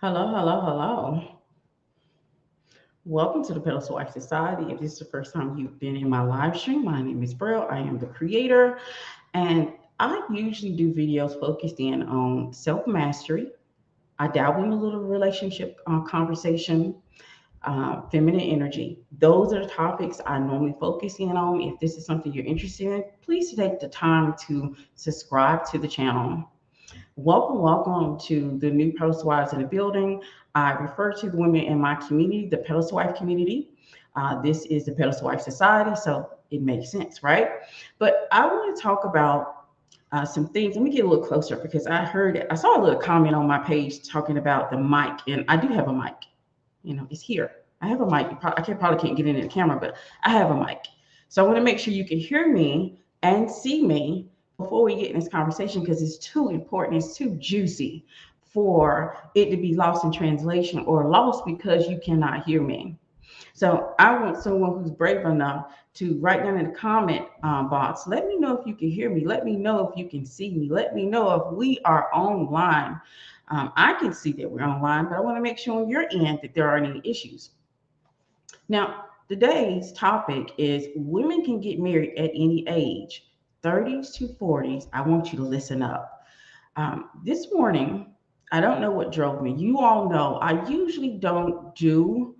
Hello, hello, hello. Welcome to the Pedestal Life Society. If this is the first time you've been in my live stream, my name is Brill. I am the creator, and I usually do videos focused in on self mastery. I dabble in a little relationship conversation, feminine energy. Those are the topics I normally focus in on. If this is something you're interested in, please take the time to subscribe to the channel. Welcome, welcome to the new Pedestal Wives in the building. I refer to the women in my community, the Pedestal Wife community. This is the Pedestal Wife Society, so it makes sense, right? But I want to talk about some things. Let me get a little closer because I saw a little comment on my page talking about the mic, and I do have a mic. It's here. I have a mic. Probably can't get into the camera, but I have a mic. So I want to make sure you can hear me and see me before we get in this conversation because it's too important. It's too juicy for it to be lost in translation or lost because you cannot hear me. So I want someone who's brave enough to write down in the comment box. Let me know if you can hear me. Let me know if you can see me. Let me know if we are online. I can see that we're online, but I want to make sure on your end that there aren't any issues. Now, today's topic is women can get married at any age, 30s to 40s. I want you to listen up. This morning, I don't know what drove me. You all know I usually don't do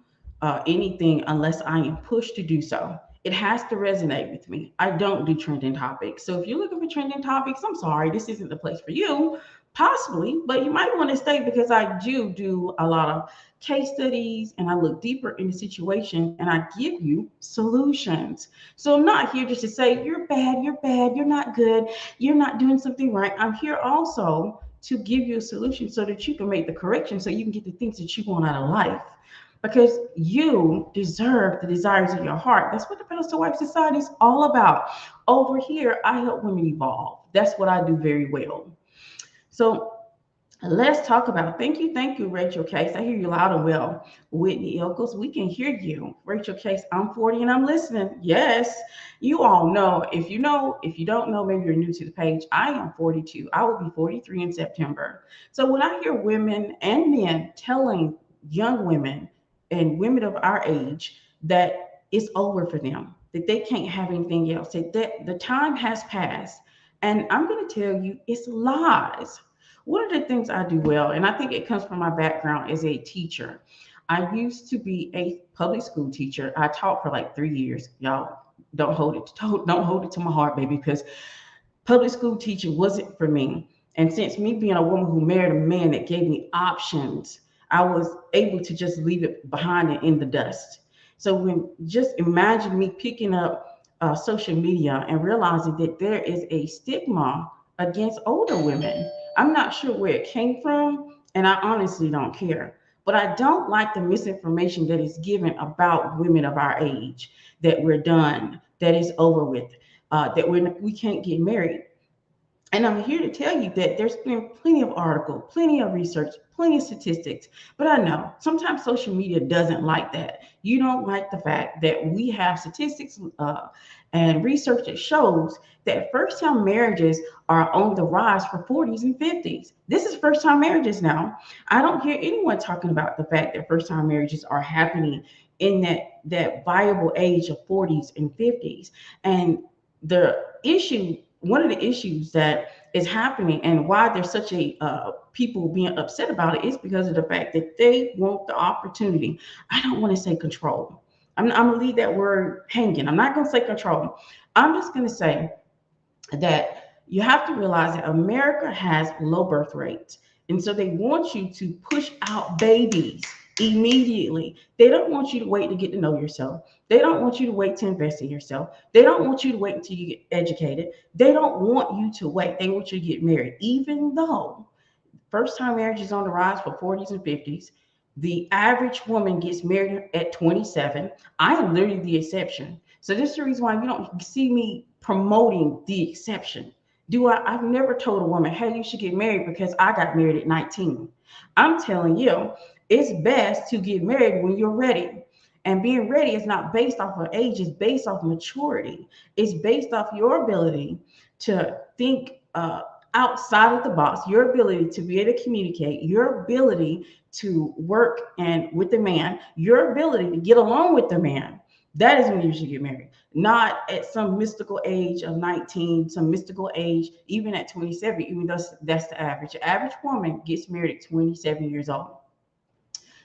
anything unless I am pushed to do so. It has to resonate with me. I don't do trending topics. So if you're looking for trending topics, I'm sorry, this isn't the place for you. Possibly, but you might want to stay because I do a lot of case studies and I look deeper into situations and I give you solutions. So I'm not here just to say you're bad, you're not good, you're not doing something right. I'm here also to give you a solution so that you can make the correction so you can get the things that you want out of life because you deserve the desires of your heart. That's what the Pedestal Wife Society is all about. Over here, I help women evolve. That's what I do very well. So let's talk about. Thank you, Rachel Case. I hear you loud and well. Whitney Ilkels, we can hear you. Rachel Case, I'm 40 and I'm listening. Yes, you all know. If you don't know, maybe you're new to the page. I am 42. I will be 43 in September. So when I hear women and men telling young women and women of our age that it's over for them, that they can't have anything else, that the time has passed. And I'm going to tell you, it's lies. One of the things I do well, and I think it comes from my background as a teacher. I used to be a public school teacher. I taught for like 3 years. Y'all don't hold it to my heart, baby, because public school teaching wasn't for me. And since me being a woman who married a man that gave me options, I was able to just leave it behind and in the dust. So when just imagine me picking up social media and realizing that there is a stigma against older women. I'm not sure where it came from, and I honestly don't care. But I don't like the misinformation that is given about women of our age, that we're done, that it's over with, we can't get married. And I'm here to tell you that there's been plenty of articles, plenty of research, plenty of statistics. But I know sometimes social media doesn't like that. You don't like the fact that we have statistics and research that shows that first time marriages are on the rise for 40s and 50s. This is first time marriages now. I don't hear anyone talking about the fact that first time marriages are happening in that viable age of 40s and 50s. And the issue one of the issues that is happening and why there's such a people being upset about it is because of the fact that they want the opportunity. I don't want to say control. I'm going to leave that word hanging. I'm not going to say control. I'm just going to say that you have to realize that America has low birth rates. And so they want you to push out babies immediately. They don't want you to wait to get to know yourself. They don't want you to wait to invest in yourself. They don't want you to wait until you get educated. They don't want you to wait. They want you to get married, even though first time marriage is on the rise for 40s and 50s. The average woman gets married at 27. I am literally the exception. So this is the reason why you don't see me promoting the exception. I've never told a woman, hey, you should get married because I got married at 19. I'm telling you, it's best to get married when you're ready. And being ready is not based off of age, it's based off maturity. It's based off your ability to think outside of the box, your ability to be able to communicate, your ability to work and with the man, your ability to get along with the man, that is when you should get married. Not at some mystical age of 19, some mystical age, even at 27, even though that's the average. The average woman gets married at 27 years old.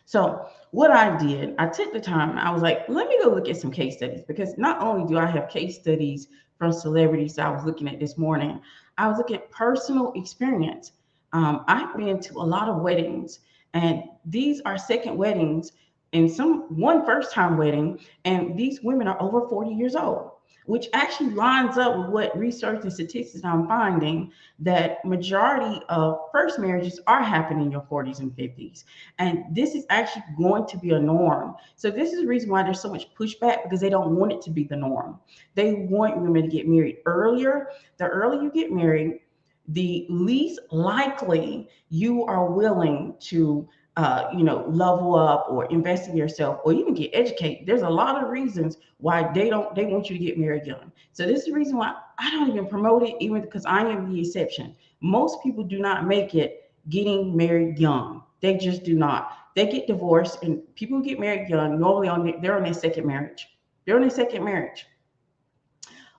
So what I did, I took the time. I was like, let me go look at some case studies, because not only do I have case studies from celebrities I was looking at this morning, I was looking at personal experience. I've been to a lot of weddings, and these are second weddings, and some one first time wedding, and these women are over 40 years old, which actually lines up with what research and statistics I'm finding, that majority of first marriages are happening in your 40s and 50s. And this is actually going to be a norm. So this is the reason why there's so much pushback, because they don't want it to be the norm. They want women to get married earlier. The earlier you get married, the least likely you are willing to level up or invest in yourself or even get educated. There's a lot of reasons why they want you to get married young. So this is the reason why I don't even promote it, even because I am the exception. Most people do not make it getting married young. They just do not. They get divorced, and people who get married young normally they're on their second marriage. They're on their second marriage.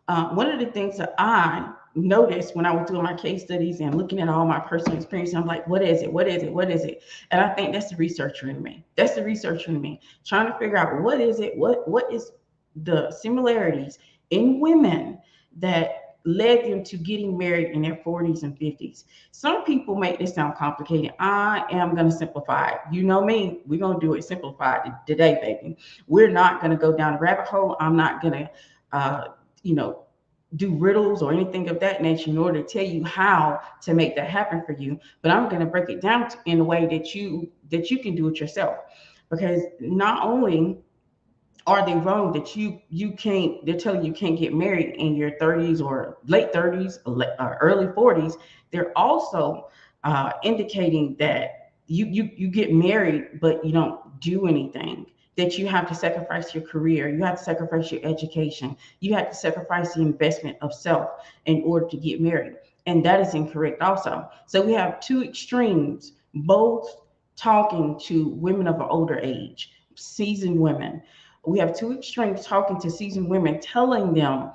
One of the things that I noticed when I was doing my case studies and looking at all my personal experience, I'm like, what is it? What is it? What is it? And I think that's the researcher in me. That's the researcher in me, trying to figure out what is it? What is the similarities in women that led them to getting married in their 40s and 50s. Some people make this sound complicated. I am going to simplify it. You know me, we're going to do it simplified today, baby. We're not going to go down a rabbit hole. I'm not going to, you know, do riddles or anything of that nature in order to tell you how to make that happen for you. But I'm going to break it down in a way that you can do it yourself. Because not only are they wrong that you can't, they're telling you can't get married in your 30s or late 30s or early 40s, they're also indicating that you get married but you don't do anything, that you have to sacrifice your career, you have to sacrifice your education, you have to sacrifice the investment of self in order to get married. And that is incorrect also. So we have two extremes, both talking to women of an older age, seasoned women. We have two extremes talking to seasoned women, telling them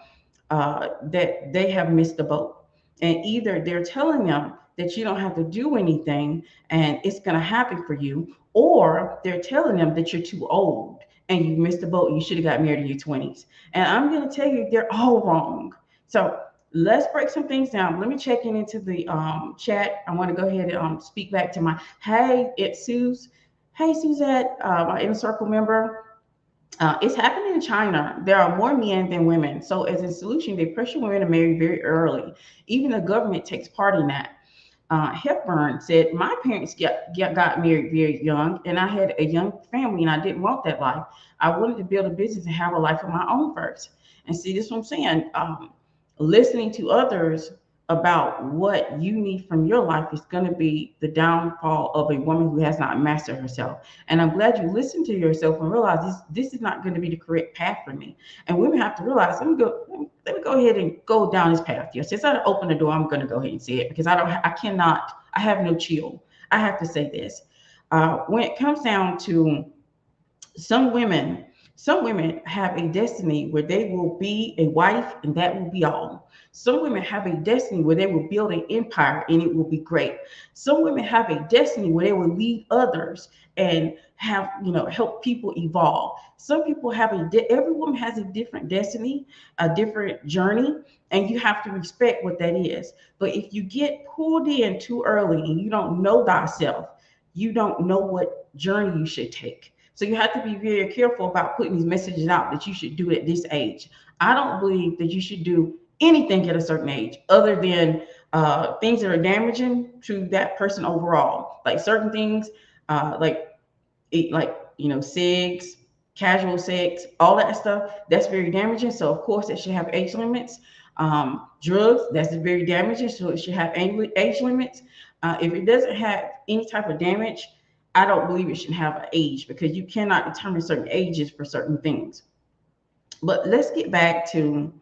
that they have missed the boat. And either they're telling them that you don't have to do anything and it's going to happen for you, or they're telling them that you're too old and you missed the boat. You should have got married in your 20s. And I'm going to tell you, they're all wrong. So let's break some things down. Let me check into the chat. I want to go ahead and speak back to my, hey, it's Suze. Hey, Suzette, my inner circle member. It's happening in China. There are more men than women. So as a solution, they pressure women to marry very early. Even the government takes part in that. Hepburn said, my parents got married very young, and I had a young family, and I didn't want that life. I wanted to build a business and have a life of my own first. And see, this is what I'm saying. Listening to others about what you need from your life is going to be the downfall of a woman who has not mastered herself. And I'm glad you listened to yourself and realize this is not going to be the correct path for me. And women have to realize, let me go ahead and go down this path. Yes, since I open the door, I'm going to go ahead and say it, because I have no chill. I have to say this. When it comes down to some women, some women have a destiny where they will be a wife and that will be all. Some women have a destiny where they will build an empire and it will be great. Some women have a destiny where they will lead others and have, help people evolve. Some people have every woman has a different destiny, a different journey, and you have to respect what that is. But if you get pulled in too early and you don't know thyself, you don't know what journey you should take. So you have to be very careful about putting these messages out that you should do it at this age. I don't believe that you should do anything at a certain age other than things that are damaging to that person overall. Like certain things, cigs, casual sex, all that stuff, that's very damaging. So of course it should have age limits. Drugs, that's very damaging. So it should have age limits. If it doesn't have any type of damage, I don't believe it should have an age, because you cannot determine certain ages for certain things. But let's get back to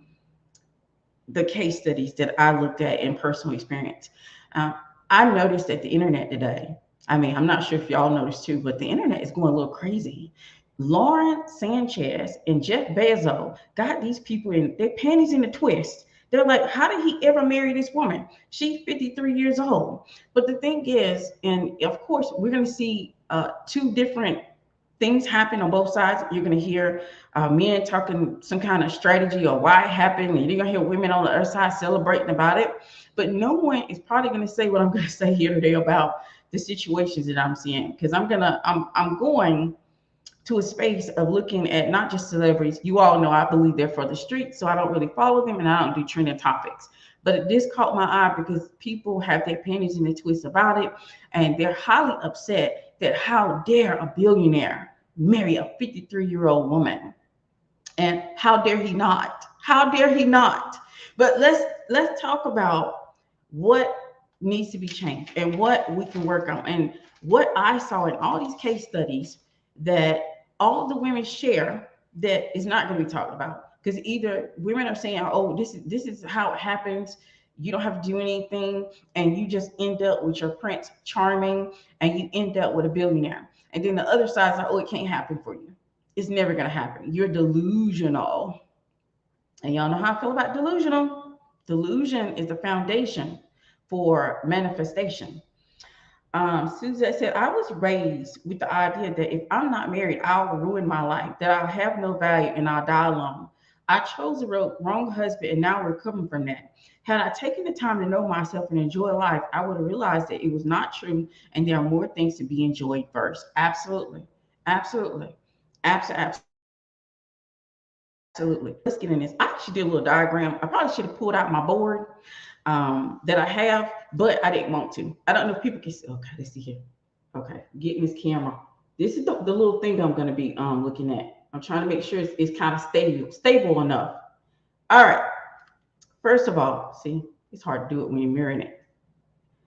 the case studies that I looked at in personal experience. Uh, I noticed that the internet today, I mean, I'm not sure if y'all noticed too, but the internet is going a little crazy. Lauren Sanchez and Jeff Bezos got these people in their panties in a twist. They're like, how did he ever marry this woman? She's 53 years old. But the thing is, and of course, we're going to see two different things happen on both sides. You're going to hear men talking some kind of strategy or why it happened, and you're going to hear women on the other side celebrating about it. But no one is probably going to say what I'm going to say here today about the situations that I'm seeing, because I'm going to a space of looking at not just celebrities. You all know I believe they're for the streets, so I don't really follow them and I don't do trending topics. But this caught my eye because people have their panties in a twist about it, and they're highly upset that how dare a billionaire marry a 53-year-old woman, and how dare he not? How dare he not? But let's talk about what needs to be changed and what we can work on, and what I saw in all these case studies that all the women share that is not going to be talked about, because either women are saying, oh, this is how it happens, you don't have to do anything, and you just end up with your Prince Charming, and you end up with a billionaire. And then the other side's like, oh, it can't happen for you. It's never going to happen. You're delusional. And y'all know how I feel about delusional. Delusion is the foundation for manifestation. Suzette said, I was raised with the idea that if I'm not married, I'll ruin my life, that I'll have no value, and I'll die alone. I chose the wrong husband, and now we're recovering from that. Had I taken the time to know myself and enjoy life, I would have realized that it was not true, and there are more things to be enjoyed first. Absolutely. Absolutely. Absolutely. Let's get in this. I actually did a little diagram. I probably should have pulled out my board that I have, but I didn't want to. I don't know if people can see. Okay, let's see here. Okay, getting this camera. This is the little thing that I'm going to be looking at. I'm trying to make sure it's kind of stable enough. All right. First of all, see, it's hard to do it when you're mirroring it.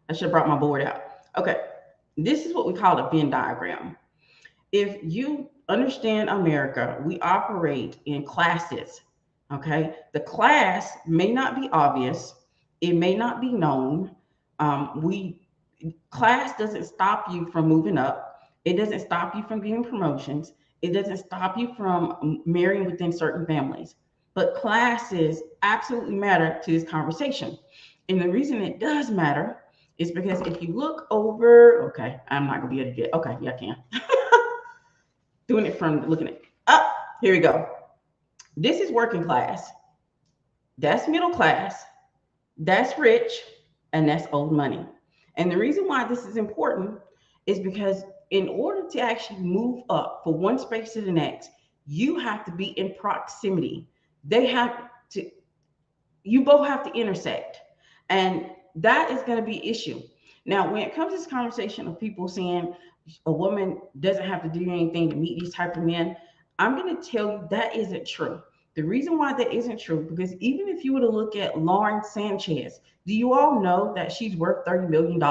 I should have brought my board out. Okay, this is what we call a Venn diagram. If you understand America, we operate in classes. Okay, the class may not be obvious, it may not be known. We Class doesn't stop you from moving up. It doesn't stop you from getting promotions. It doesn't stop you from marrying within certain families. But classes absolutely matter to this conversation. And the reason it does matter is because if you look over, okay, I'm not gonna be able to get, okay, yeah, I can. Doing it from looking at up. Here we go. This is working class. That's middle class. That's rich. And that's old money. And the reason why this is important is because in order to actually move up from one space to the next, you have to be in proximity. They have to, you both have to intersect. And that is going to be an issue. Now, when it comes to this conversation of people saying a woman doesn't have to do anything to meet these type of men, I'm going to tell you that isn't true. The reason why that isn't true, because even if you were to look at Lauren Sanchez, do you all know that she's worth $30 million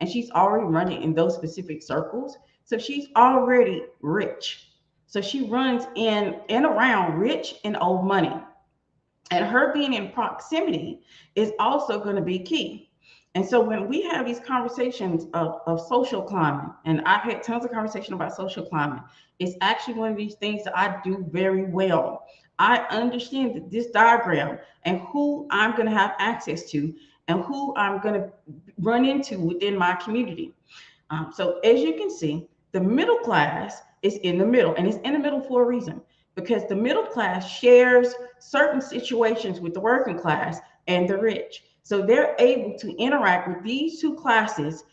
and she's already running in those specific circles? So she's already rich. So she runs in and around rich and old money. And her being in proximity is also going to be key. And so when we have these conversations of social climbing, and I've had tons of conversation about social climbing, it's actually one of these things that I do very well. I understand this diagram and who I'm going to have access to and who I'm going to run into within my community. So as you can see, the middle class is in the middle, and it's in the middle for a reason, because the middle class shares certain situations with the working class and the rich. So they're able to interact with these two classes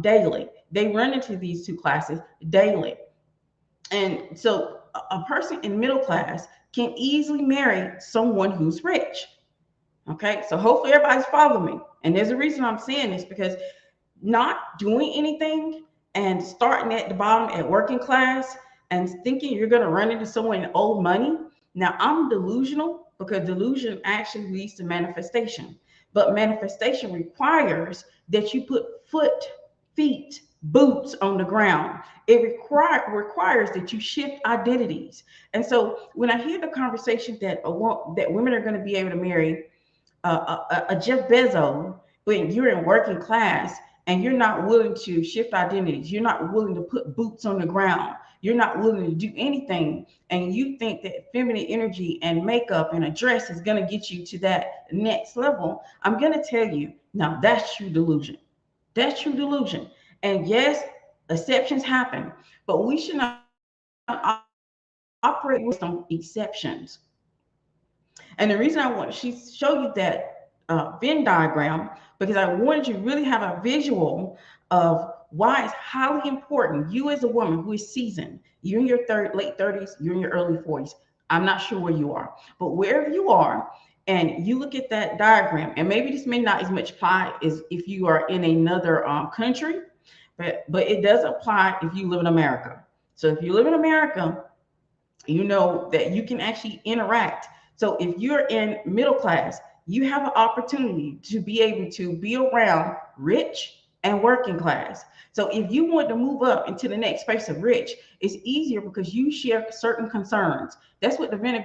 daily. They run into these two classes daily. And so a person in middle class can easily marry someone who's rich. Okay, so hopefully everybody's following me. And there's a reason I'm saying this, because not doing anything and starting at the bottom at working class and thinking you're going to run into someone in old money. Now, I'm delusional because delusion actually leads to manifestation. But manifestation requires that you put feet, boots on the ground. It requires that you shift identities. And so when I hear the conversation that that women are going to be able to marry a Jeff Bezos when you're in working class and you're not willing to shift identities, you're not willing to put boots on the ground, you're not willing to do anything, and you think that feminine energy and makeup and a dress is going to get you to that next level, I'm going to tell you, now that's true delusion. That's true delusion. And yes, exceptions happen, but we should not operate with some exceptions. And the reason I want to show you that Venn diagram because I wanted you to really have a visual of why it's highly important. You as a woman who is seasoned, you're in your late 30s, you're in your early 40s. I'm not sure where you are, but wherever you are, and you look at that diagram, and maybe this may not as much apply as if you are in another country, but it does apply if you live in America. So if you live in America, you know that you can actually interact. So if you're in middle class, you have an opportunity to be able to be around rich and working class. So if you want to move up into the next space of rich, it's easier because you share certain concerns. That's what the Venn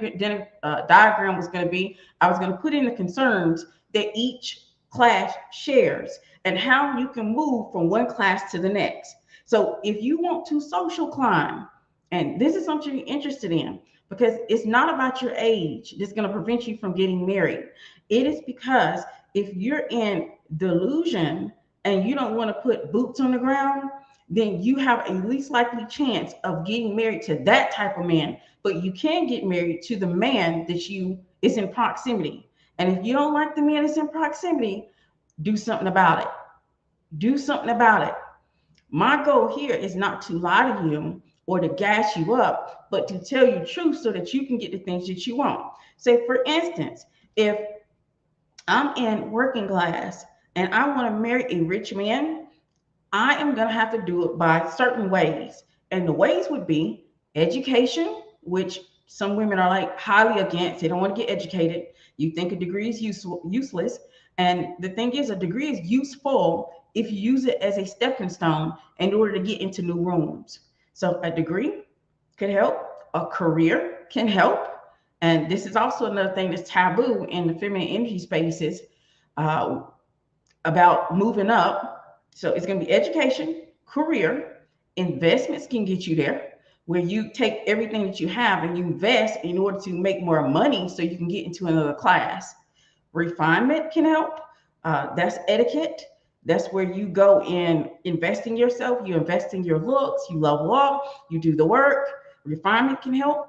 diagram was going to be. I was going to put in the concerns that each class shares and how you can move from one class to the next. So if you want to social climb, and this is something you're interested in because it's not about your age that's going to prevent you from getting married. It is because if you're in delusion and you don't want to put boots on the ground, then you have a least likely chance of getting married to that type of man. But you can get married to the man that you is in proximity. And if you don't like the man that's in proximity, do something about it. Do something about it. My goal here is not to lie to you or to gas you up, but to tell you the truth so that you can get the things that you want. Say, for instance, if I'm in working class and I want to marry a rich man, I am going to have to do it by certain ways. And the ways would be education, which some women are like highly against. They don't want to get educated. You think a degree is useless. And the thing is, a degree is useful if you use it as a stepping stone in order to get into new rooms. So a degree can help, a career can help. And this is also another thing that's taboo in the feminine energy spaces uh, about moving up. So it's going to be education, career, investments can get you there, where you take everything that you have and you invest in order to make more money so you can get into another class. Refinement can help. That's etiquette. That's where you go and invest in yourself. You invest in your looks. You level up. You do the work. Refinement can help.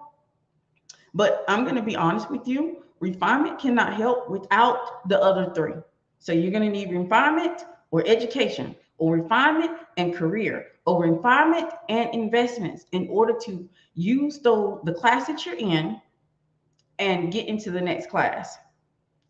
But I'm going to be honest with you. Refinement cannot help without the other three. So you're going to need refinement or education, or refinement and career, or refinement and investments in order to use the class that you're in and get into the next class.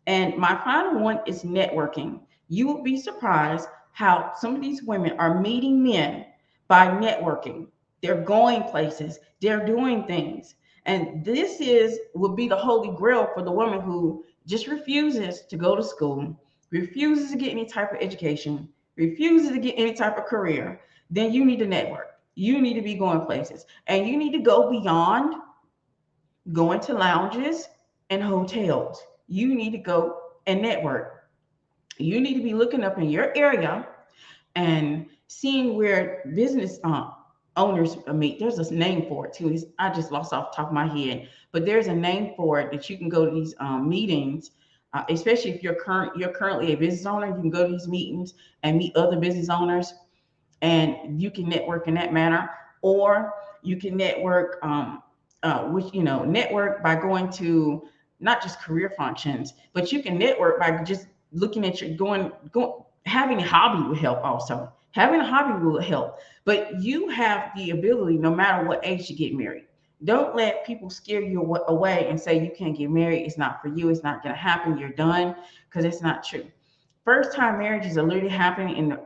And my final one is networking. You would be surprised how some of these women are meeting men by networking. They're going places, they're doing things. And this is would be the holy grail for the woman who just refuses to go to school, refuses to get any type of education, refuses to get any type of career. Then you need to network. You need to be going places. And you need to go beyond going to lounges and hotels. You need to go and network. You need to be looking up in your area and seeing where business owners meet. There's a name for it too. I just lost off the top of my head, but there's a name for it that you can go to these meetings. Especially if you're currently a business owner, you can go to these meetings and meet other business owners, and you can network in that manner, or you can network, which network by going to not just career functions, but you can network by just looking at your going having a hobby will help also. Having a hobby will help, but you have the ability, no matter what age, to get married. Don't let people scare you away and say you can't get married. It's not for you. It's not going to happen. You're done, because it's not true. First time marriages are literally happening in the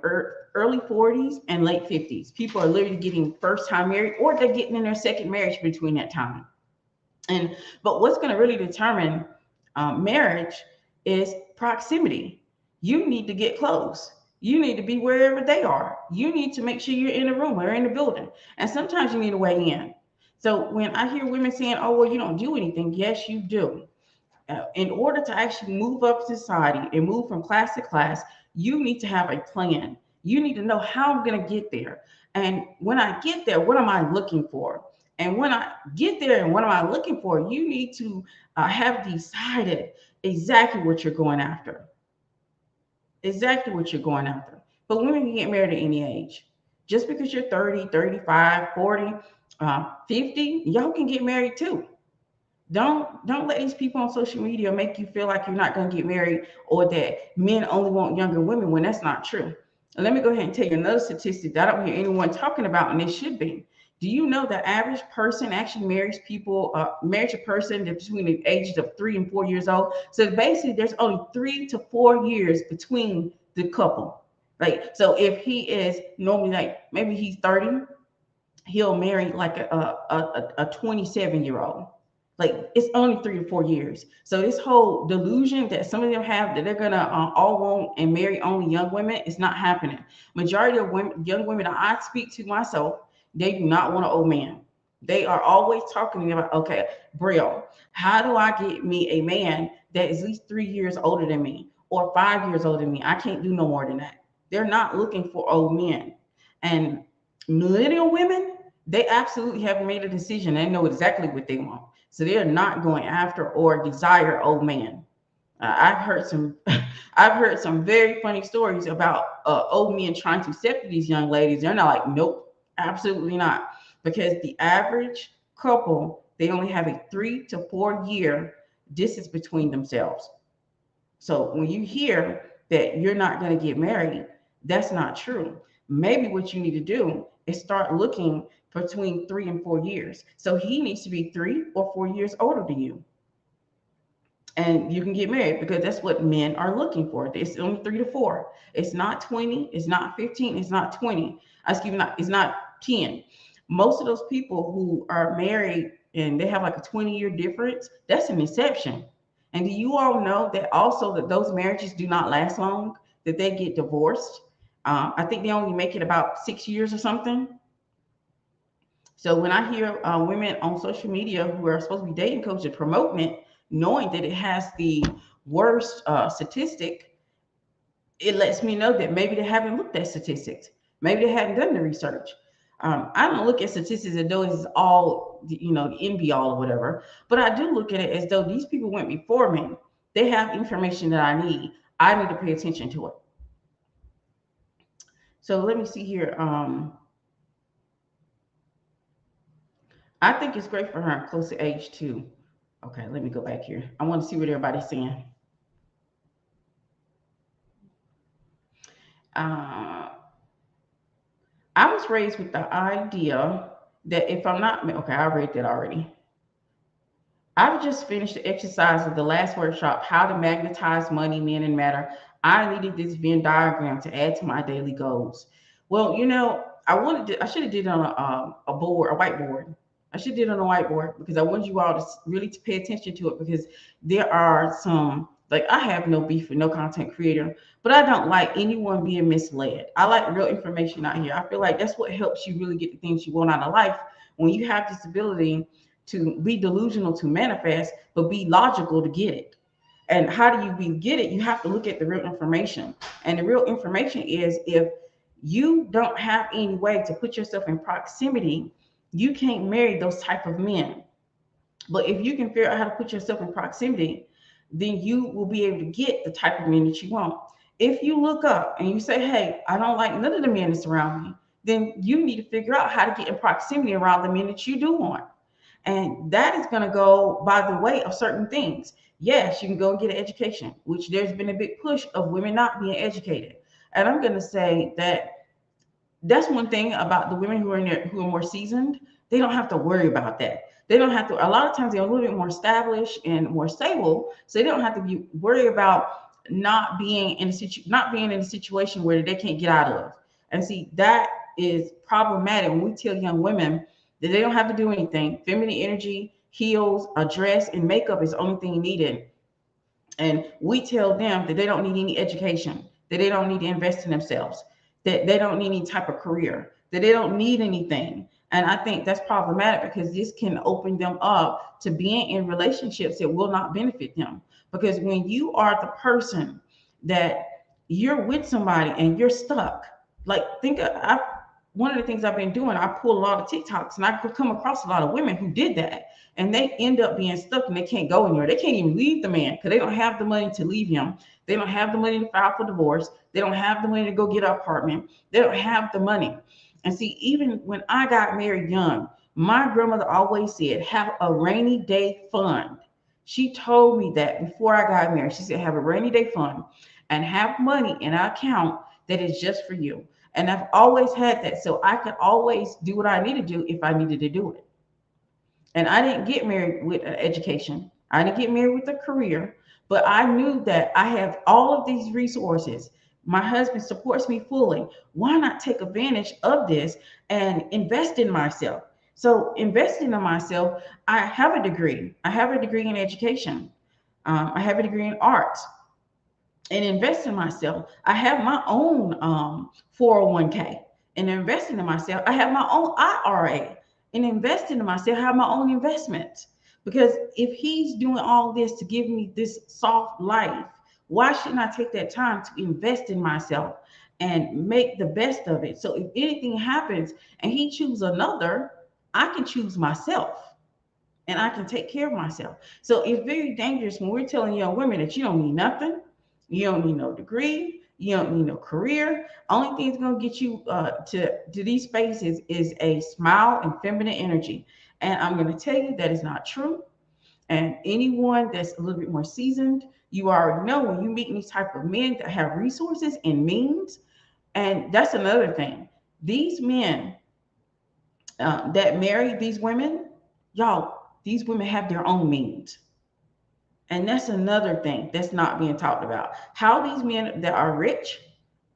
early 40s and late 50s. People are literally getting first time married, or they're getting in their second marriage between that time. But what's going to really determine marriage is proximity. You need to get close. You need to be wherever they are. You need to make sure you're in the room or in the building. And sometimes you need to weigh in. So when I hear women saying, oh, well, you don't do anything, yes, you do. In order to actually move up society and move from class to class, you need to have a plan. You need to know how I'm going to get there. And when I get there, what am I looking for? And when I get there and what am I looking for, you need to have decided exactly what you're going after. Exactly what you're going after. But women can get married at any age. Just because you're 30, 35, 40, 50, y'all can get married too. Don't let these people on social media make you feel like you're not going to get married or that men only want younger women when that's not true. And let me go ahead and tell you another statistic that I don't hear anyone talking about, and it should be. Do you know the average person actually marries a person that's between the ages of 3 and 4 years old? So basically, there's only 3 to 4 years between the couple. Like, so if he is normally like maybe he's 30, he'll marry like a 27-year-old. Like it's only 3 to 4 years. So this whole delusion that some of them have that they're gonna all want and marry only young women is not happening. Majority of women, young women that I speak to myself, they do not want an old man. They are always talking about, okay, Brill, how do I get me a man that is at least 3 years older than me or 5 years older than me? I can't do no more than that. They're not looking for old men. And millennial women, they absolutely have made a decision. They know exactly what they want. So they're not going after or desire old men. I've heard some, I've heard some very funny stories about old men trying to accept these young ladies. They're not like, nope, absolutely not, because the average couple, they only have a 3 to 4 year distance between themselves. So when you hear that you're not going to get married, that's not true. Maybe what you need to do is start looking between 3 and 4 years. So he needs to be 3 or 4 years older than you. And you can get married because that's what men are looking for. It's only 3 to 4. It's not 20. It's not 15. It's not 20. Excuse me, it's not 10. Most of those people who are married and they have like a 20-year difference, that's an exception. And do you all know that also that those marriages do not last long, that they get divorced? I think they only make it about 6 years or something. So when I hear women on social media who are supposed to be dating coaches promoting it, knowing that it has the worst statistic, it lets me know that maybe they haven't looked at statistics. Maybe they haven't done the research. I don't look at statistics as though it's all, the end be all or whatever, but I do look at it as though these people went before me. They have information that I need. I need to pay attention to it. So let me see here. I think it's great for her close to age too. Okay, let me go back here. I want to see what everybody's saying. Uh, I was raised with the idea that if I'm not, okay, I read that already. I've just finished the exercise of the last workshop, How to Magnetize Money, Men, and Matter. I needed this Venn diagram to add to my daily goals. Well, I should have did it on a board, a whiteboard. I should did it on a whiteboard because I want you all to really to pay attention to it because there are some, like I have no beef with no content creator, but I don't like anyone being misled. I like real information out here. I feel like that's what helps you really get the things you want out of life when you have this ability to be delusional to manifest, but be logical to get it. And how do you get it? You have to look at the real information. And the real information is if you don't have any way to put yourself in proximity, you can't marry those type of men. But if you can figure out how to put yourself in proximity, then you will be able to get the type of men that you want. If you look up and you say, hey, I don't like none of the men that's around me, then you need to figure out how to get in proximity around the men that you do want. And that is going to go by the way of certain things. Yes, you can go and get an education, which there's been a big push of women not being educated. And I'm going to say that that's one thing about the women who are in there who are more seasoned. They don't have to worry about that. They don't have to. A lot of times they're a little bit more established and more stable, so they don't have to be worried about not being in a situation where they can't get out of. And see, that is problematic when we tell young women that they don't have to do anything. Feminine energy, heels, a dress, and makeup is the only thing needed. And we tell them that they don't need any education. that they don't need to invest in themselves, that they don't need any type of career, that they don't need anything. And I think that's problematic because this can open them up to being in relationships that will not benefit them. Because when you are the person that you're with somebody and you're stuck, like one of the things I've been doing, I pull a lot of TikToks and I could come across a lot of women who did that, and they end up being stuck and they can't go anywhere. They can't even leave the man because they don't have the money to leave him. They don't have the money to file for divorce. They don't have the money to go get an apartment. They don't have the money. And see, even when I got married young, my grandmother always said, have a rainy day fund. She told me that before I got married. She said, have a rainy day fund and have money in an account that is just for you. And I've always had that. So I could always do what I need to do if I needed to do it. And I didn't get married with an education. I didn't get married with a career, but I knew that I have all of these resources. My husband supports me fully. Why not take advantage of this and invest in myself? So investing in myself, I have a degree. I have a degree in education. I have a degree in arts and invest in myself. I have my own 401k and investing in myself. I have my own IRA and investing in myself. I have my own investments. Because if he's doing all this to give me this soft life, why shouldn't I take that time to invest in myself and make the best of it? So if anything happens and he chooses another, I can choose myself and I can take care of myself. So it's very dangerous when we're telling young women that you don't need nothing, you don't need no degree, you don't need no career. Only thing that's gonna get you to these spaces is a smile and feminine energy. And I'm gonna tell you that is not true. And anyone that's a little bit more seasoned, you already know when you meet these type of men that have resources and means. And that's another thing. These men that marry these women, y'all, these women have their own means. And that's another thing that's not being talked about. How these men that are rich,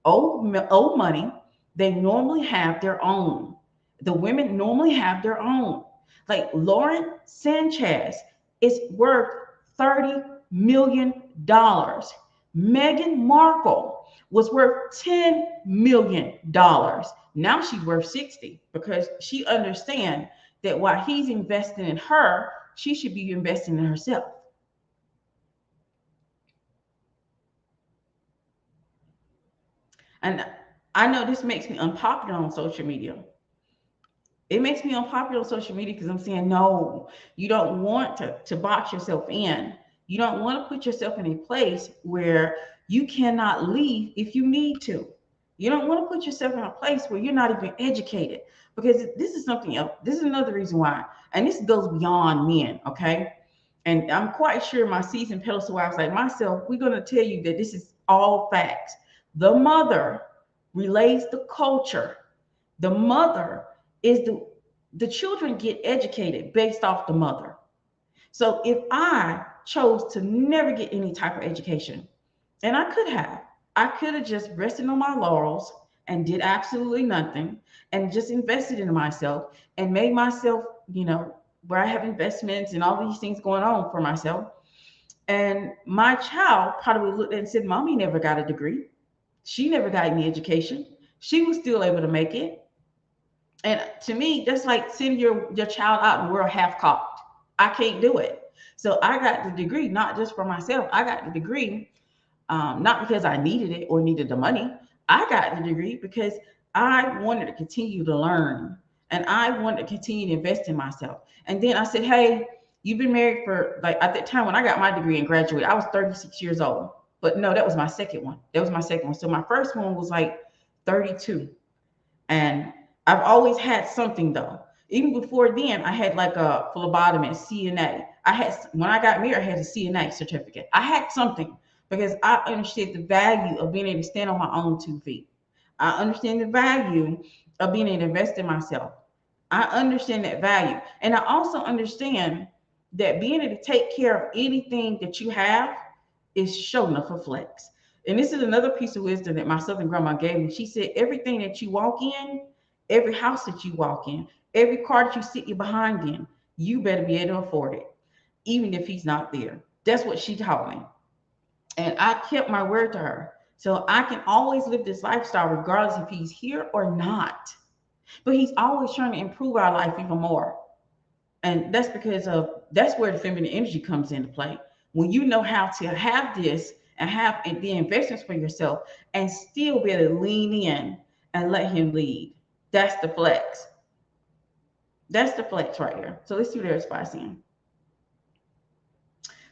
owe money, they normally have their own. The women normally have their own. Like Lauren Sanchez is worth $30 million. Meghan Markle was worth $10 million. Now she's worth 60 because she understands that while he's investing in her, she should be investing in herself. And I know this makes me unpopular on social media. It makes me unpopular on social media because I'm saying, no, you don't want to box yourself in. You don't want to put yourself in a place where you cannot leave if you need to. You don't want to put yourself in a place where you're not even educated, because this is something else. This is another reason why. And this goes beyond men, okay? And I'm quite sure my seasoned pedestal wives like myself, we're going to tell you that this is all facts. The mother relays the culture. The mother is the children get educated based off the mother. So if I chose to never get any type of education, and I could have just rested on my laurels and did absolutely nothing and just invested in myself and made myself, where I have investments and all these things going on for myself. And my child probably looked at it and said, Mommy never got a degree. She never got any education. She was still able to make it. And to me, that's like sending your child out in the world half cocked. I can't do it. So I got the degree, not just for myself. I got the degree, not because I needed it or needed the money. I got the degree because I wanted to continue to learn and I wanted to continue to invest in myself. And then I said, hey, you've been married for, like, at that time when I got my degree and graduated, I was 36 years old. But no, that was my second one. That was my second one. So my first one was like 32. And I've always had something though. Even before then, I had like a phlebotomy, CNA. When I got married, I had a CNA certificate. I had something because I understood the value of being able to stand on my own 2 feet. I understand the value of being able to invest in myself. I understand that value. And I also understand that being able to take care of anything that you have is show enough for flex. And this is another piece of wisdom that my Southern grandma gave me. She said, everything that you walk in, every house that you walk in, every car that you sit your behind in, you better be able to afford it, even if he's not there. That's what she taught me. And I kept my word to her. So I can always live this lifestyle regardless if he's here or not. But he's always trying to improve our life even more. And that's because of that's where the feminine energy comes into play. When you know how to have this and have the investments for yourself and still be able to lean in and let him lead. That's the flex. That's the flex right there. So let's see what everybody's saying.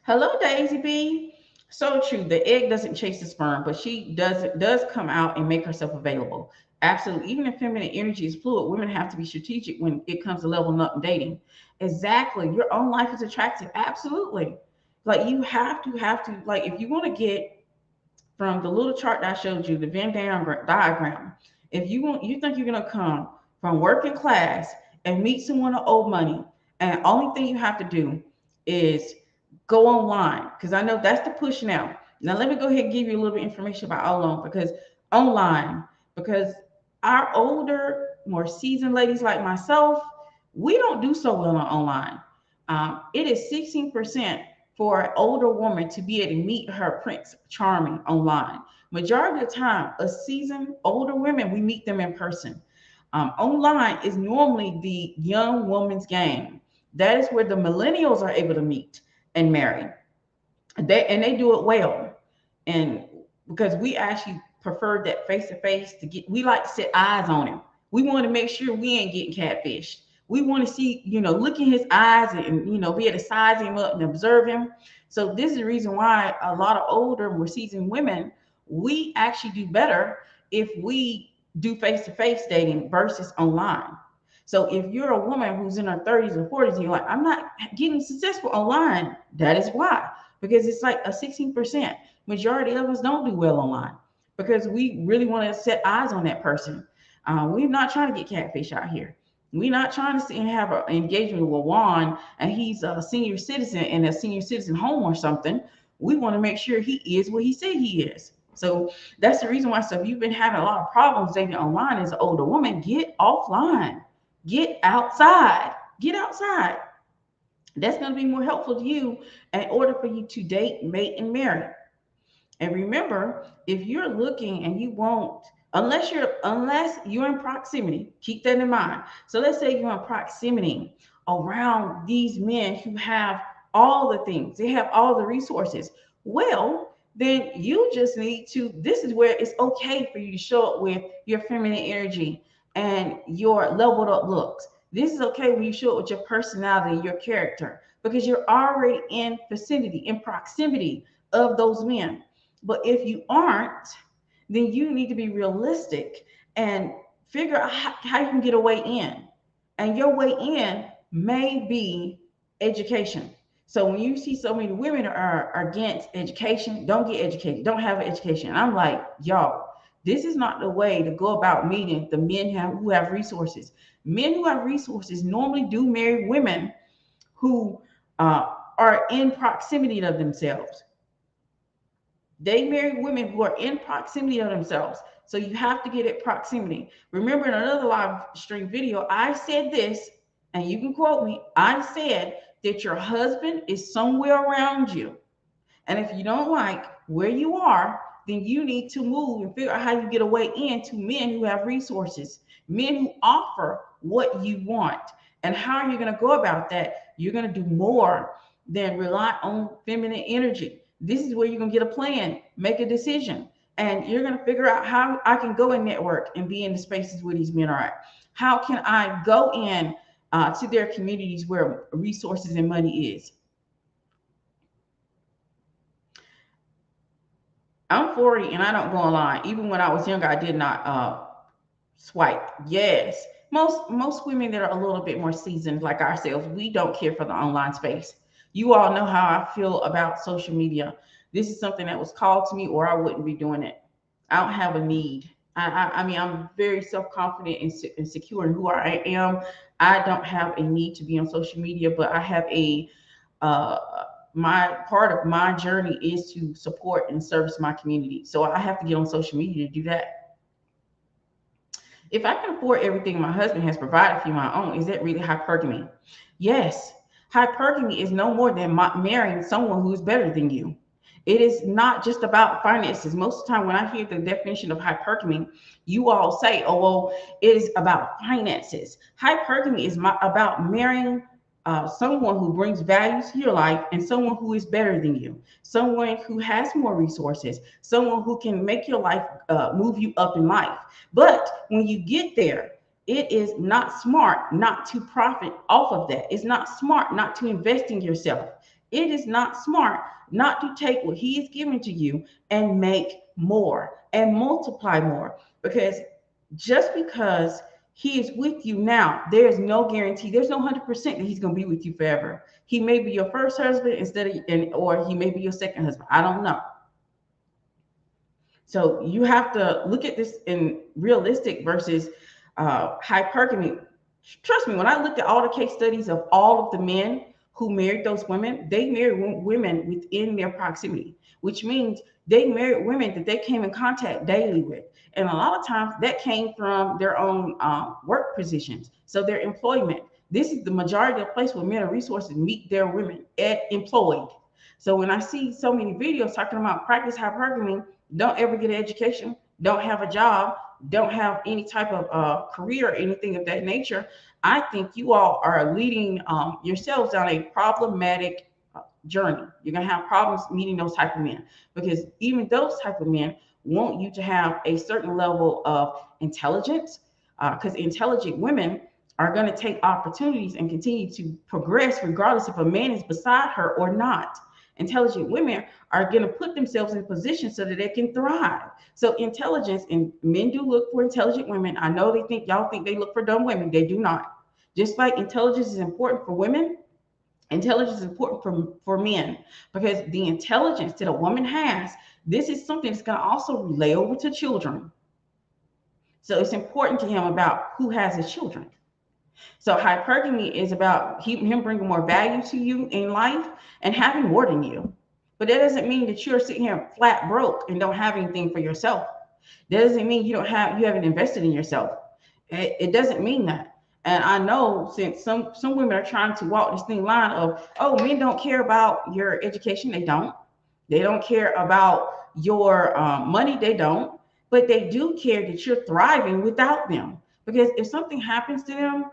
Hello, Daisy B. So true. The egg doesn't chase the sperm, but she does come out and make herself available. Absolutely. Even if feminine energy is fluid, women have to be strategic when it comes to leveling up and dating. Exactly. Your own life is attractive. Absolutely. Like you have to like if you want to get from the little chart that I showed you, the Venn diagram. If you think you're gonna come from working class and meet someone with old money, and the only thing you have to do is go online, because I know that's the push now. Now let me go ahead and give you a little bit of information about online, because our older, more seasoned ladies like myself, we don't do so well on online. It is 16% for an older woman to be able to meet her prince charming online. Majority of the time, a seasoned older women, we meet them in person. Online is normally the young woman's game. That is where the millennials are able to meet and marry. They do it well. And because we actually prefer that face to face to get, we like to set eyes on him. We want to make sure we ain't getting catfished. We want to see, look in his eyes and, be able to size him up and observe him. So this is the reason why a lot of older, more seasoned women, we actually do better if we do face to face dating versus online. So if you're a woman who's in her 30s or 40s and you're like, I'm not getting successful online, that is why. Because it's like a 16%. Majority of us don't do well online because we really want to set eyes on that person. We're not trying to get catfish out here. We're not trying to have an engagement with Juan and he's a senior citizen in a senior citizen home or something. We want to make sure he is what he said he is. So that's the reason why. So if you've been having a lot of problems dating online as an older woman, get offline, get outside, get outside. That's going to be more helpful to you in order for you to date, mate, and marry. And remember, if you're looking and you won't, unless you're in proximity, keep that in mind. So let's say you're in proximity around these men who have all the things, they have all the resources. Well, then you just need to, this is where it's okay for you to show up with your feminine energy and your leveled up looks. This is okay when you show up with your personality, your character, because you're already in vicinity, in proximity of those men. But if you aren't, then you need to be realistic and figure out how you can get a way in. And your way in may be education. So when you see so many women are against education, don't get educated, don't have an education. I'm like, y'all, this is not the way to go about meeting the men who have resources. Men who have resources normally do marry women who are in proximity of themselves. They marry women who are in proximity of themselves. So you have to get at proximity. Remember in another live stream video, I said this, and you can quote me. I said that your husband is somewhere around you. And if you don't like where you are, then you need to move and figure out how you get away into men who have resources, men who offer what you want. And how are you going to go about that? You're going to do more than rely on feminine energy. This is where you're going to get a plan, make a decision, and you're going to figure out how I can go and network and be in the spaces where these men are at. How can I go in to their communities where resources and money is? I'm 40 and I don't go online. Even when I was younger, I did not swipe. Yes. Most women that are a little bit more seasoned like ourselves, we don't care for the online space. You all know how I feel about social media. This is something that was called to me or I wouldn't be doing it. I don't have a need. I mean, I'm very self-confident and secure in who I am. I don't have a need to be on social media, but I have uh, my part of my journey is to support and service my community. So I have to get on social media to do that. If I can afford everything my husband has provided for my own, is that really hypergamy? Yes. Hypergamy is no more than marrying someone who's better than you. It is not just about finances. Most of the time, when I hear the definition of hypergamy, you all say, "Oh, well, it is about finances." Hypergamy is about marrying someone who brings value to your life and someone who is better than you, someone who has more resources, someone who can make your life move you up in life. But when you get there, it is not smart not to profit off of that. It's not smart not to invest in yourself. It is not smart not to take what he is giving to you and make more and multiply more. Because just because he is with you now, there's no guarantee, there's no 100% that he's going to be with you forever. He may be your first husband instead of, or he may be your second husband. I don't know. So you have to look at this in realistic versus hypergamy. Trust me, when I looked at all the case studies of all of the men who married those women, they married women within their proximity, which means they married women that they came in contact daily with. And a lot of times that came from their own work positions. So their employment. This is the majority of the place where men of resources meet their women employed. So when I see so many videos talking about practice hypergamy, don't ever get an education, don't have a job, don't have any type of career or anything of that nature, I think you all are leading yourselves down a problematic journey. You're going to have problems meeting those type of men, because even those type of men want you to have a certain level of intelligence, because intelligent women are going to take opportunities and continue to progress regardless if a man is beside her or not. Intelligent women are going to put themselves in a position so that they can thrive. So intelligence, and men do look for intelligent women. I know they think y'all think they look for dumb women. They do not. Just like intelligence is important for women, intelligence is important for men, because the intelligence that a woman has, this is something that's going to also relay over to children. So it's important to him about who has his children. So hypergamy is about him bringing more value to you in life and having more than you. But that doesn't mean that you're sitting here flat broke and don't have anything for yourself. That doesn't mean you haven't invested in yourself. It doesn't mean that. And I know, since some women are trying to walk this thin line of, oh, men don't care about your education. They don't. They don't care about your money. They don't. But they do care that you're thriving without them. Because if something happens to them,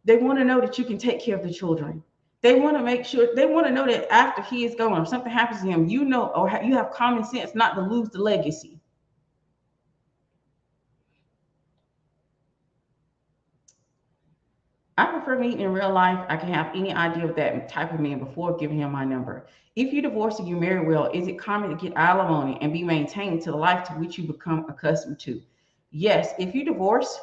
they want to know that you can take care of the children. They want to make sure, they want to know that after he is gone, if something happens to him, you know, or you have common sense not to lose the legacy. I prefer meeting in real life. I can have any idea of that type of man before giving him my number. If you divorce and you marry well, is it common to get alimony and be maintained to the life to which you become accustomed to? Yes, if you divorce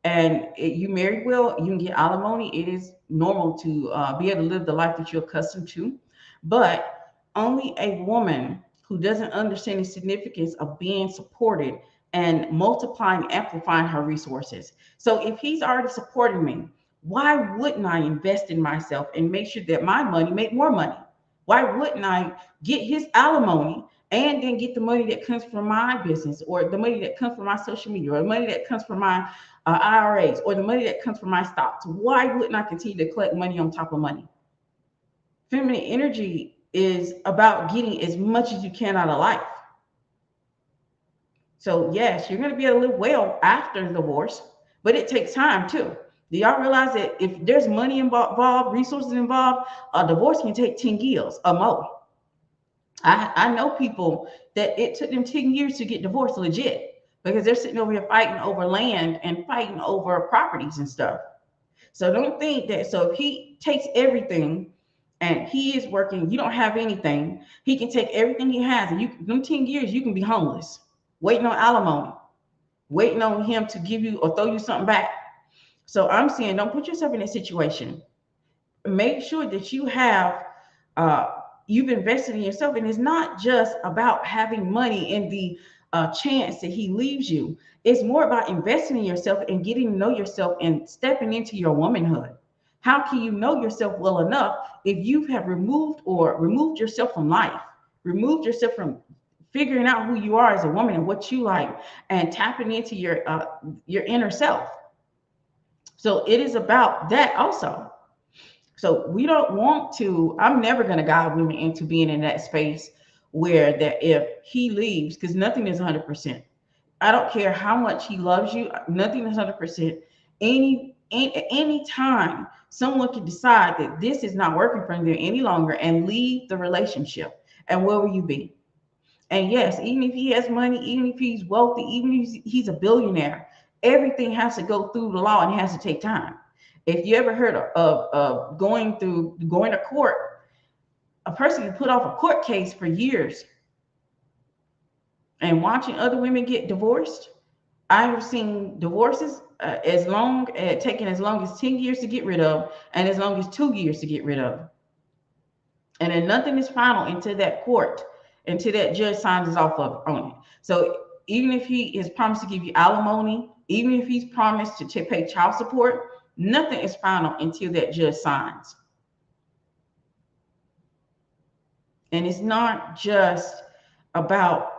and you married well, you can get alimony. It is normal to be able to live the life that you're accustomed to. But only a woman who doesn't understand the significance of being supported and multiplying, amplifying her resources. So if he's already supporting me, why wouldn't I invest in myself and make sure that my money make more money? Why wouldn't I get his alimony and then get the money that comes from my business, or the money that comes from my social media, or the money that comes from my IRAs, or the money that comes from my stocks? Why wouldn't I continue to collect money on top of money? Feminine energy is about getting as much as you can out of life. So yes, you're going to be able to live well after the divorce, but it takes time too. Do y'all realize that if there's money involved, resources involved, a divorce can take 10 years or more? I know people that it took them 10 years to get divorced legit, because they're sitting over here fighting over land and fighting over properties and stuff. So don't think that, so if he takes everything and he is working, you don't have anything, he can take everything he has, and you, them 10 years, you can be homeless, waiting on alimony, waiting on him to give you or throw you something back. So I'm saying, don't put yourself in that situation. Make sure that you have, you've invested in yourself. And it's not just about having money and the chance that he leaves you. It's more about investing in yourself and getting to know yourself and stepping into your womanhood. How can you know yourself well enough if you have removed yourself from life, removed yourself from figuring out who you are as a woman and what you like, and tapping into your inner self? So it is about that also. So we don't want to, I'm never going to guide women into being in that space where that if he leaves, because nothing is 100%. I don't care how much he loves you, nothing is 100%. Any time someone can decide that this is not working for them any longer and leave the relationship, and where will you be? And yes, even if he has money, even if he's wealthy, even if he's a billionaire, everything has to go through the law and it has to take time. If you ever heard of going to court, a person can put off a court case for years. And watching other women get divorced, I have seen divorces as long taking as long as 10 years to get rid of, and as long as 2 years to get rid of. And then nothing is final until that court, until that judge signs off of on it. So even if he is promised to give you alimony, even if he's promised to pay child support, nothing is final until that judge signs. And it's not just about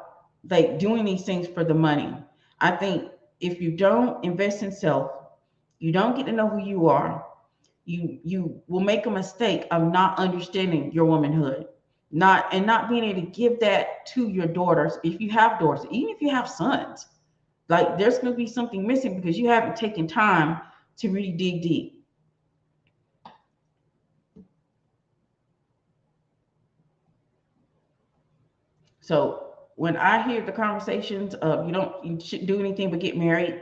like doing these things for the money. I think if you don't invest in self, you don't get to know who you are, you will make a mistake of not understanding your womanhood, not being able to give that to your daughters. If you have daughters, even if you have sons, like there's going to be something missing because you haven't taken time to really dig deep. So when I hear the conversations of you shouldn't do anything but get married,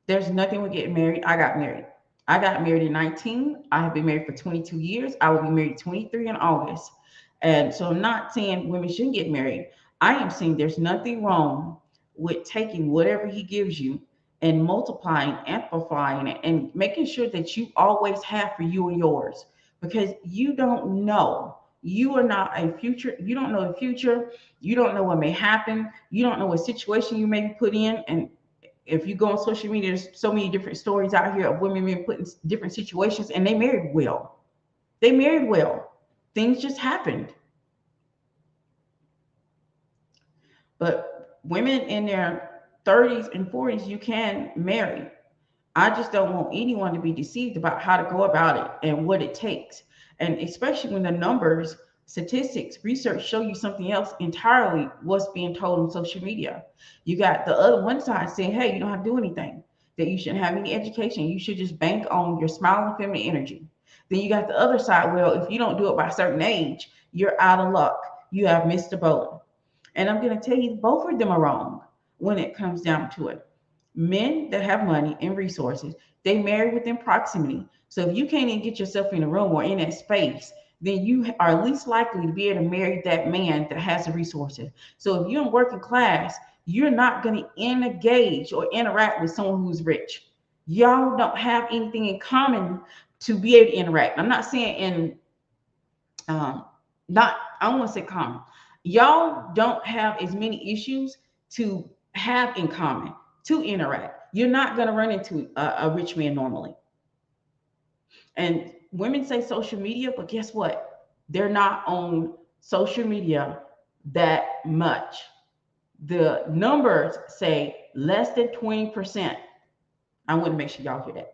there's nothing with getting married. I got married. I got married in 19. I have been married for 22 years. I will be married 23 in August. And so I'm not saying women shouldn't get married. I am saying there's nothing wrong with taking whatever he gives you and multiplying, amplifying it, and making sure that you always have for you and yours. Because you don't know. You are not a future. You don't know the future. You don't know what may happen. You don't know what situation you may be put in. And if you go on social media, there's so many different stories out here of women being put in different situations and they married well. They married well. Things just happened. But women in their 30s and 40s, you can marry. I just don't want anyone to be deceived about how to go about it and what it takes. And especially when the numbers, statistics, research show you something else entirely what's being told on social media. You got the other one side saying, hey, you don't have to do anything, that you shouldn't have any education. You should just bank on your smiling feminine energy. Then you got the other side, well, if you don't do it by a certain age, you're out of luck. You have missed the boat. And I'm going to tell you, both of them are wrong when it comes down to it. Men that have money and resources, they marry within proximity. So if you can't even get yourself in a room or in that space, then you are least likely to be able to marry that man that has the resources. So if you're in working class, you're not going to engage or interact with someone who's rich. Y'all don't have anything in common to be able to interact. I'm not saying in not I don't want to say common. Y'all don't have as many issues to have in common to interact. You're not going to run into a rich man normally. And women say social media, but guess what? They're not on social media that much. The numbers say less than 20%. I want to make sure y'all hear that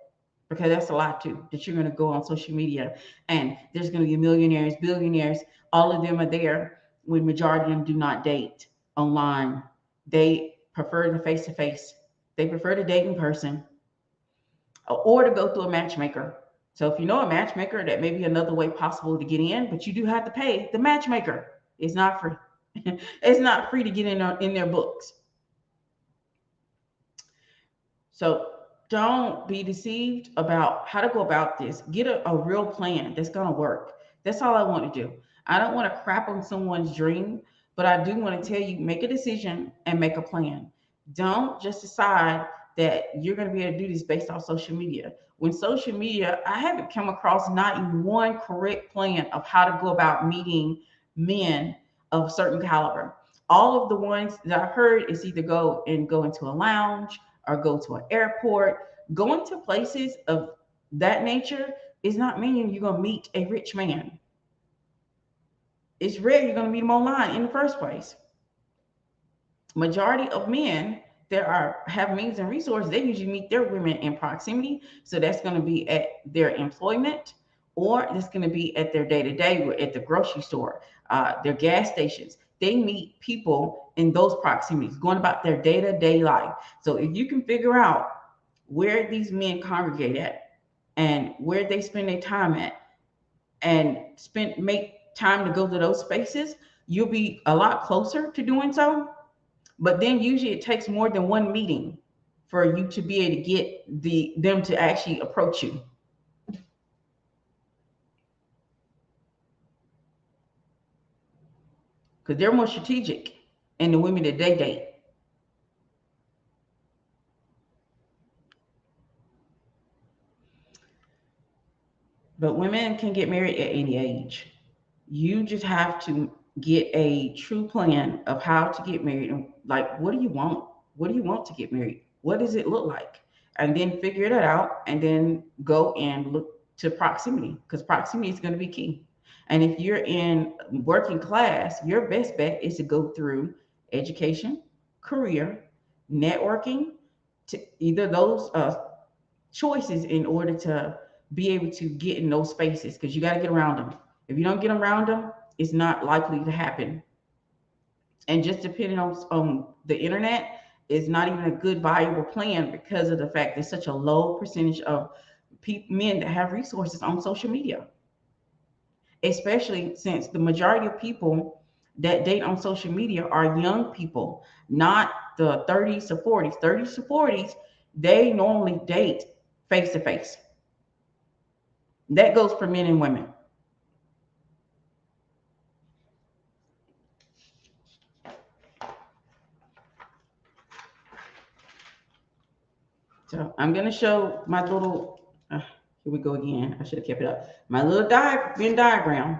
because that's a lot too. That you're going to go on social media and there's going to be millionaires, billionaires, all of them are there when majority of them do not date online. They prefer the face to face. They prefer to date in person or to go through a matchmaker. So if you know a matchmaker, that may be another way possible to get in, but you do have to pay the matchmaker. It's not free. It's not free to get in their books. So don't be deceived about how to go about this. Get a real plan that's going to work. That's all I want to do. I don't want to crap on someone's dream, but I do want to tell you, make a decision and make a plan. Don't just decide that you're going to be able to do this based on social media. When social media, I haven't come across not even one correct plan of how to go about meeting men of certain caliber. All of the ones that I've heard is either go into a lounge or go to an airport. Going to places of that nature is not meaning you're going to meet a rich man. It's rare you're going to meet them online in the first place. Majority of men that have means and resources, they usually meet their women in proximity. So that's going to be at their employment, or it's going to be at their day-to-day, at the grocery store, their gas stations. they meet people in those proximities, going about their day-to-day life. So if you can figure out where these men congregate at and where they spend their time at, and make time to go to those spaces, you'll be a lot closer to doing so. But then usually it takes more than one meeting for you to be able to get them to actually approach you, because they're more strategic in the women that they date. But women can get married at any age. You just have to get a true plan of how to get married, and like, what do you want? What do you want to get married? What does it look like? And then figure that out, and then go and look to proximity, because proximity is going to be key. And if you're in working class, your best bet is to go through education, career, networking, to either those choices in order to be able to get in those spaces, because you got to get around them. If you don't get around them, it's not likely to happen. And just depending on the internet is not even a good viable plan, because of the fact there's such a low percentage of men that have resources on social media, especially since the majority of people that date on social media are young people, not the 30s to 40s. 30s to 40s, they normally date face to face. That goes for men and women. So I'm going to show my little, here we go again. I should have kept it up. My little Venn diagram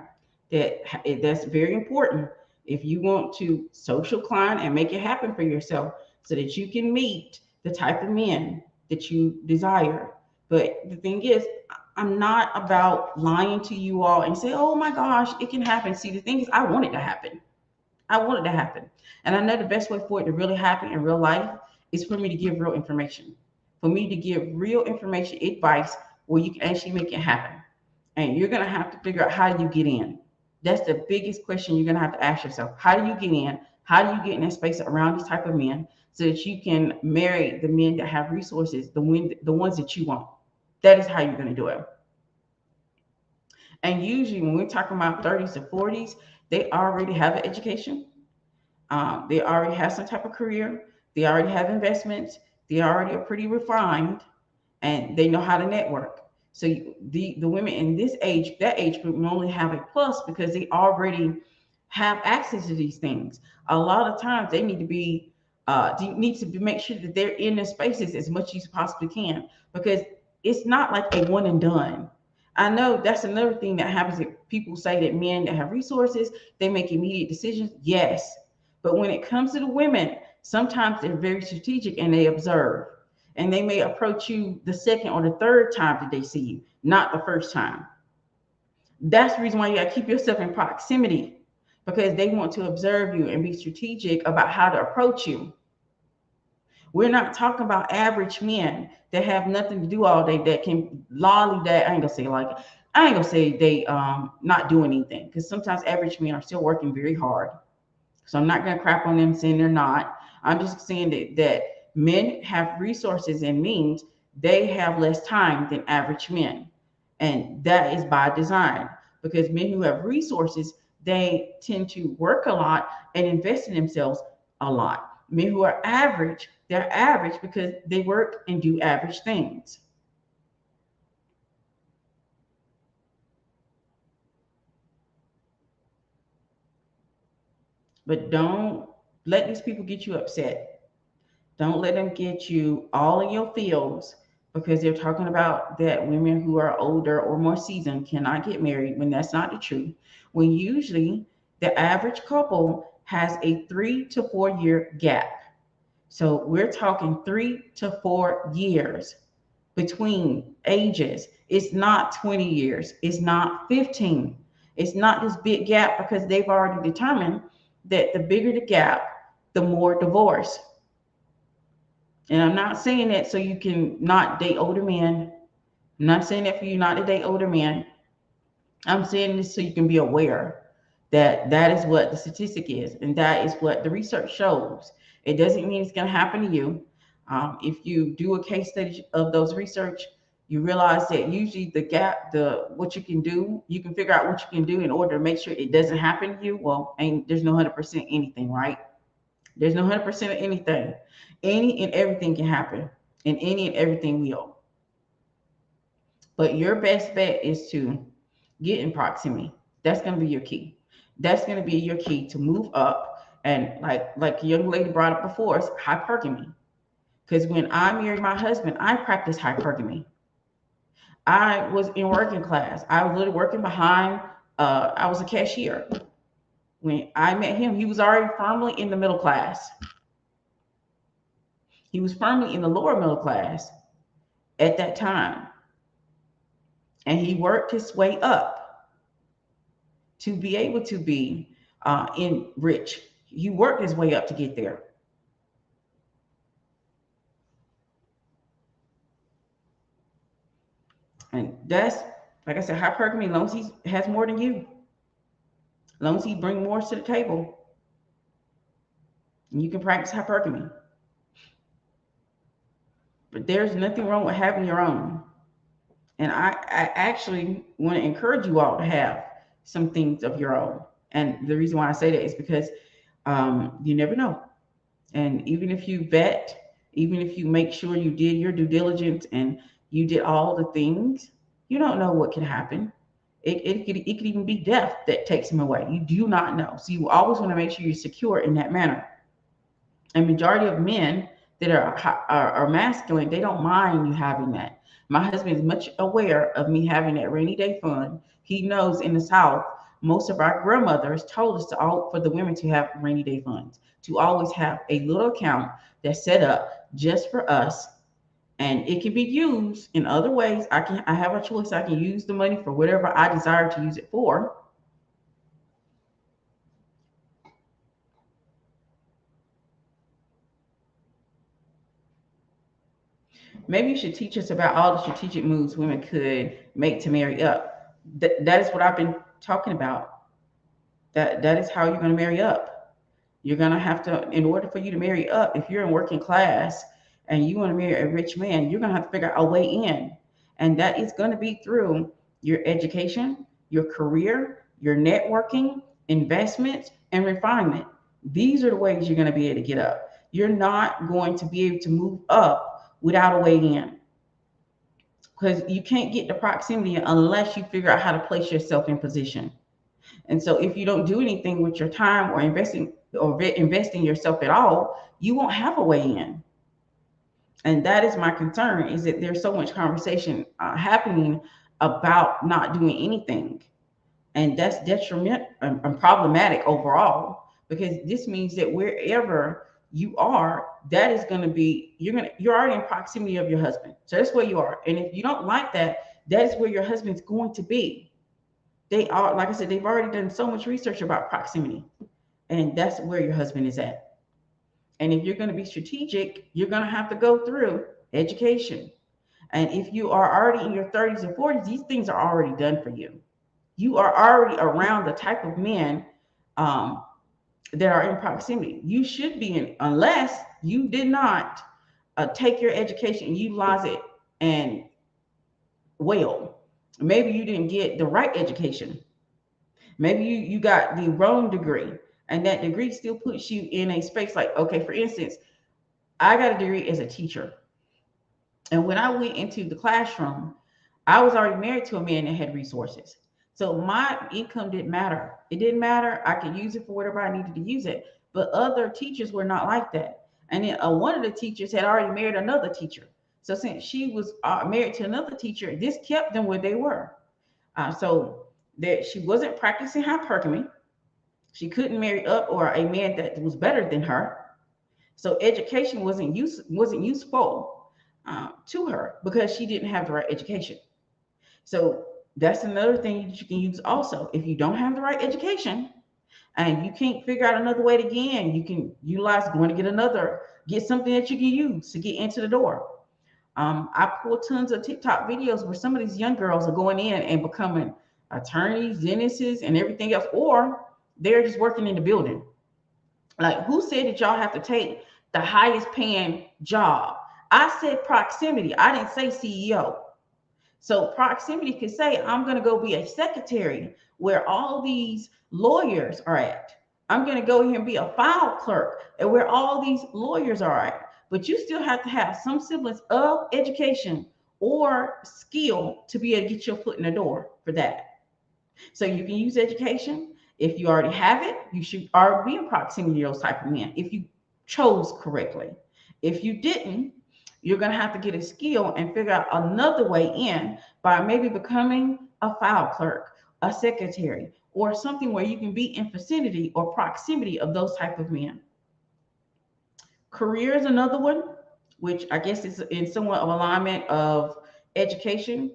that's very important if you want to social climb and make it happen for yourself, so that you can meet the type of men that you desire. But the thing is, I'm not about lying to you all and say, oh my gosh, it can happen. See, the thing is, I want it to happen. I want it to happen. And I know the best way for it to really happen in real life is for me to give real information, for me to give real information, advice where you can actually make it happen. And you're going to have to figure out, how do you get in? That's the biggest question you're going to have to ask yourself. How do you get in? How do you get in that space around these type of men, so that you can marry the men that have resources, the ones that you want? That is how you're going to do it. And usually when we're talking about 30s to 40s, they already have an education. They already have some type of career. They already have investments. They already are pretty refined, and they know how to network. So the women in that age group normally have a plus, because they already have access to these things. A lot of times they need to be make sure that they're in the spaces as much as you possibly can, because it's not like a one and done. I know that's another thing that happens. If people say that men that have resources, they make immediate decisions. Yes. But when it comes to the women, sometimes they're very strategic and they observe. And they may approach you the second or the third time that they see you, not the first time. That's the reason why you got to keep yourself in proximity, because they want to observe you and be strategic about how to approach you. We're not talking about average men that have nothing to do all day, that can lollygag. I ain't gonna say they not do anything, because sometimes average men are still working very hard. So I'm not gonna crap on them saying they're not. I'm just saying that men have resources and means. They have less time than average men, and that is by design, because men who have resources, they tend to work a lot and invest in themselves a lot. Men who are average, they're average because they work and do average things. But don't let these people get you upset. Don't let them get you all in your feels, because they're talking about that women who are older or more seasoned cannot get married, when that's not the truth. When usually the average couple has a 3 to 4 year gap. So we're talking 3 to 4 years between ages. It's not 20 years. It's not 15. It's not this big gap, because they've already determined that the bigger the gap, the more divorce. And I'm not saying that so you can not date older men. I'm not saying that for you not to date older men. I'm saying this so you can be aware That is what the statistic is, and that is what the research shows. It doesn't mean it's going to happen to you. If you do a case study of those research, you realize that usually the gap, the what you can do, you can figure out what you can do in order to make sure it doesn't happen to you. Well, ain't there's no 100% anything, right? There's no 100% of anything. Any and everything can happen, and any and everything will. But your best bet is to get in proximity. That's going to be your key. That's going to be your key to move up. And like a young lady brought up before, it's hypergamy. Because when I married my husband, I practiced hypergamy. I was in working class. I was literally working behind. I was a cashier. When I met him, he was already firmly in the middle class. He was firmly in the lower middle class at that time, and he worked his way up to be able to be in rich. He worked his way up to get there. And that's, like I said, hypergamy, as long as he has more than you, as long as he bring more to the table, you can practice hypergamy. But there's nothing wrong with having your own. And I actually want to encourage you all to have some things of your own. And the reason why I say that is because you never know. And even if you vet, even if you make sure you did your due diligence and you did all the things, you don't know what can happen. It could even be death that takes him away. You do not know. So you always want to make sure you're secure in that manner. And majority of men that are masculine, they don't mind you having that. My husband is much aware of me having that rainy day fund. He knows in the South, most of our grandmothers told us to all for the women to have rainy day funds, to always have a little account that's set up just for us, and it can be used in other ways. I have a choice. I can use the money for whatever I desire to use it for. Maybe you should teach us about all the strategic moves women could make to marry up. That is what I've been talking about. That is how you're going to marry up. You're going to have to, in order for you to marry up, if you're in working class and you want to marry a rich man, you're going to have to figure out a way in. And that is going to be through your education, your career, your networking, investments, and refinement. These are the ways you're going to be able to get up. You're not going to be able to move up without a way in, because you can't get the proximity unless you figure out how to place yourself in position. And so if you don't do anything with your time or investing yourself at all, you won't have a way in. And that is my concern, is that there's so much conversation happening about not doing anything. And that's detrimental and problematic overall, because this means that wherever you are, that is going to be, you're already in proximity of your husband. So that's where you are. And if you don't like that, that is where your husband's going to be. They are, like I said, they've already done so much research about proximity, and that's where your husband is at. And if you're going to be strategic, you're going to have to go through education. And if you are already in your 30s and 40s, these things are already done for you. You are already around the type of men um, that are in proximity. You should be in, unless you did not take your education and utilize it and well. Maybe you didn't get the right education. Maybe you got the wrong degree, and that degree still puts you in a space like, okay, for instance, I got a degree as a teacher. And when I went into the classroom, I was already married to a man that had resources. So my income didn't matter. It didn't matter. I could use it for whatever I needed to use it. But other teachers were not like that. And then one of the teachers had already married another teacher. So since she was married to another teacher, this kept them where they were. So that she wasn't practicing hypergamy. She couldn't marry up or a man that was better than her. So education wasn't useful to her because she didn't have the right education. So that's another thing that you can use also. If you don't have the right education and you can't figure out another way to get in, you can utilize going to get something that you can use to get into the door. I pull tons of TikTok videos where some of these young girls are going in and becoming attorneys, dentists, and everything else, or They're just working in the building. Like, who said that y'all have to take the highest paying job? I said proximity. I didn't say CEO. So proximity could say, I'm going to go be a secretary where all these lawyers are at. I'm going to go here and be a file clerk and where all these lawyers are at. But you still have to have some semblance of education or skill to be able to get your foot in the door for that. So you can use education. If you already have it, you should already be in proximity to those type of men if you chose correctly. If you didn't, you're going to have to get a skill and figure out another way in by maybe becoming a file clerk, a secretary, or something where you can be in vicinity or proximity of those type of men. Career is another one, which I guess is in somewhat of alignment of education.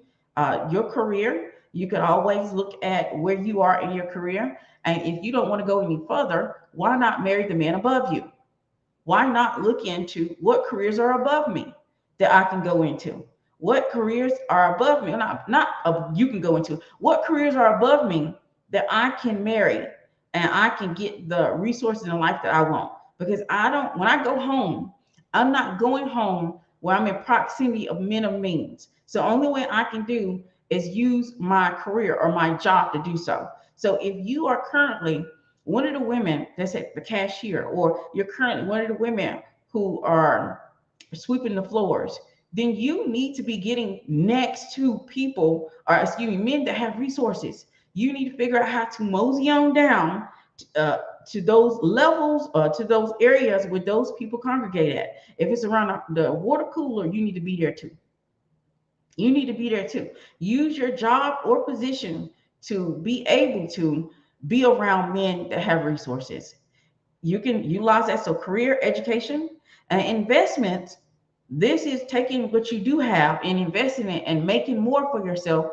Your career, you could always look at where you are in your career. And if you don't want to go any further, why not marry the man above you? Why not look into what careers are above me that I can go into? What careers are above me? You can go into. What careers are above me that I can marry and I can get the resources in life that I want? Because I don't, when I go home, I'm not going home where I'm in proximity of men of means. So the only way I can do is use my career or my job to do so. So if you are currently one of the women that's at the cashier, or you're currently one of the women who are sweeping the floors, then you need to be getting next to people, or excuse me, men that have resources. You need to figure out how to mosey on down to those levels, to those areas where those people congregate at. If it's around the water cooler, you need to be there too. You need to be there too. Use your job or position to be able to be around men that have resources. You can utilize that. So career, education, and investments. This is taking what you do have and investing it and making more for yourself,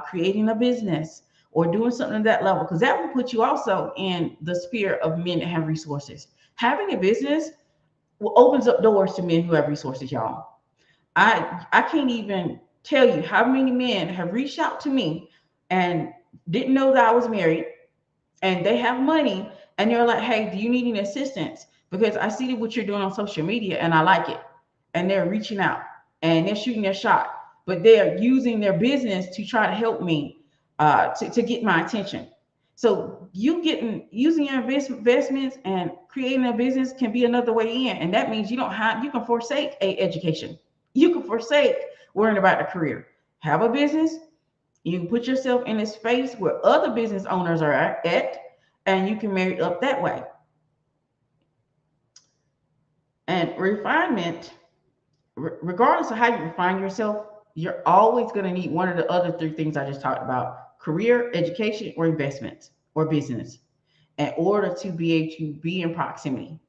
creating a business or doing something at that level, because that will put you also in the sphere of men that have resources. Having a business opens up doors to men who have resources, y'all. I can't even tell you how many men have reached out to me and didn't know that I was married, and they have money, and they're like, hey, do you need any assistance? Because I see what you're doing on social media and I like it. And they're reaching out and they're shooting their shot, but they're using their business to try to help me to get my attention. So you getting using your investments and creating a business can be another way in. And that means you can forsake a education. You can forsake worrying about a career. Have a business. You can put yourself in a space where other business owners are at, and you can marry up that way. And refinement, regardless of how you refine yourself, you're always going to need one of the other three things I just talked about: career, education, or investments or business, in order to be able to be in proximity.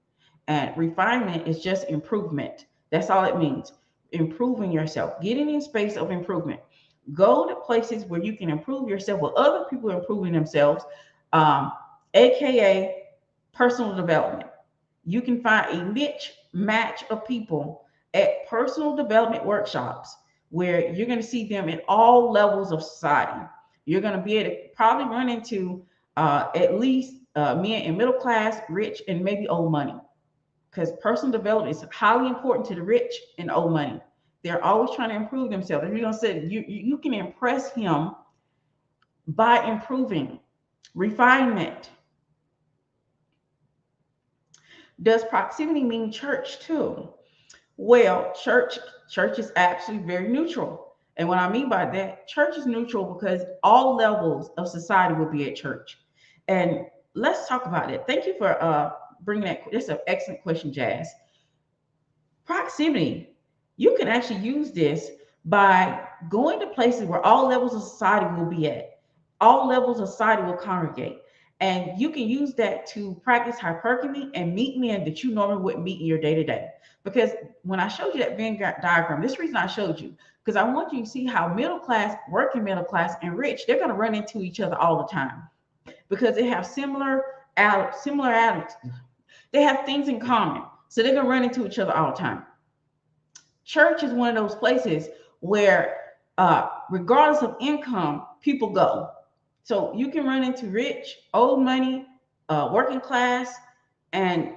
And refinement is just improvement. That's all it means. Improving yourself, getting in space of improvement. Go to places where you can improve yourself, where other people are improving themselves, um, aka personal development. You can find a niche match of people at personal development workshops where you're going to see them at all levels of society. You're going to be able to probably run into at least men in middle class, rich, and maybe old money, because personal development is highly important to the rich and old money. They're always trying to improve themselves. And you're going to say you can impress him by improving. Refinement. Does proximity mean church too? Well, church is actually very neutral. And what I mean by that, church is neutral because all levels of society will be at church. And let's talk about it. Thank you for bringing that. That's an excellent question, Jazz. Proximity, you can actually use this by going to places where all levels of society will be at. All levels of society will congregate. And you can use that to practice hypergamy and meet men that you normally wouldn't meet in your day to day. Because when I showed you that Venn diagram, this reason I showed you, because I want you to see how middle class, working middle class, and rich, they're going to run into each other all the time because they have similar attitudes. They have things in common. So they're going to run into each other all the time. Church is one of those places where, regardless of income, people go. So you can run into rich, old money, working class, and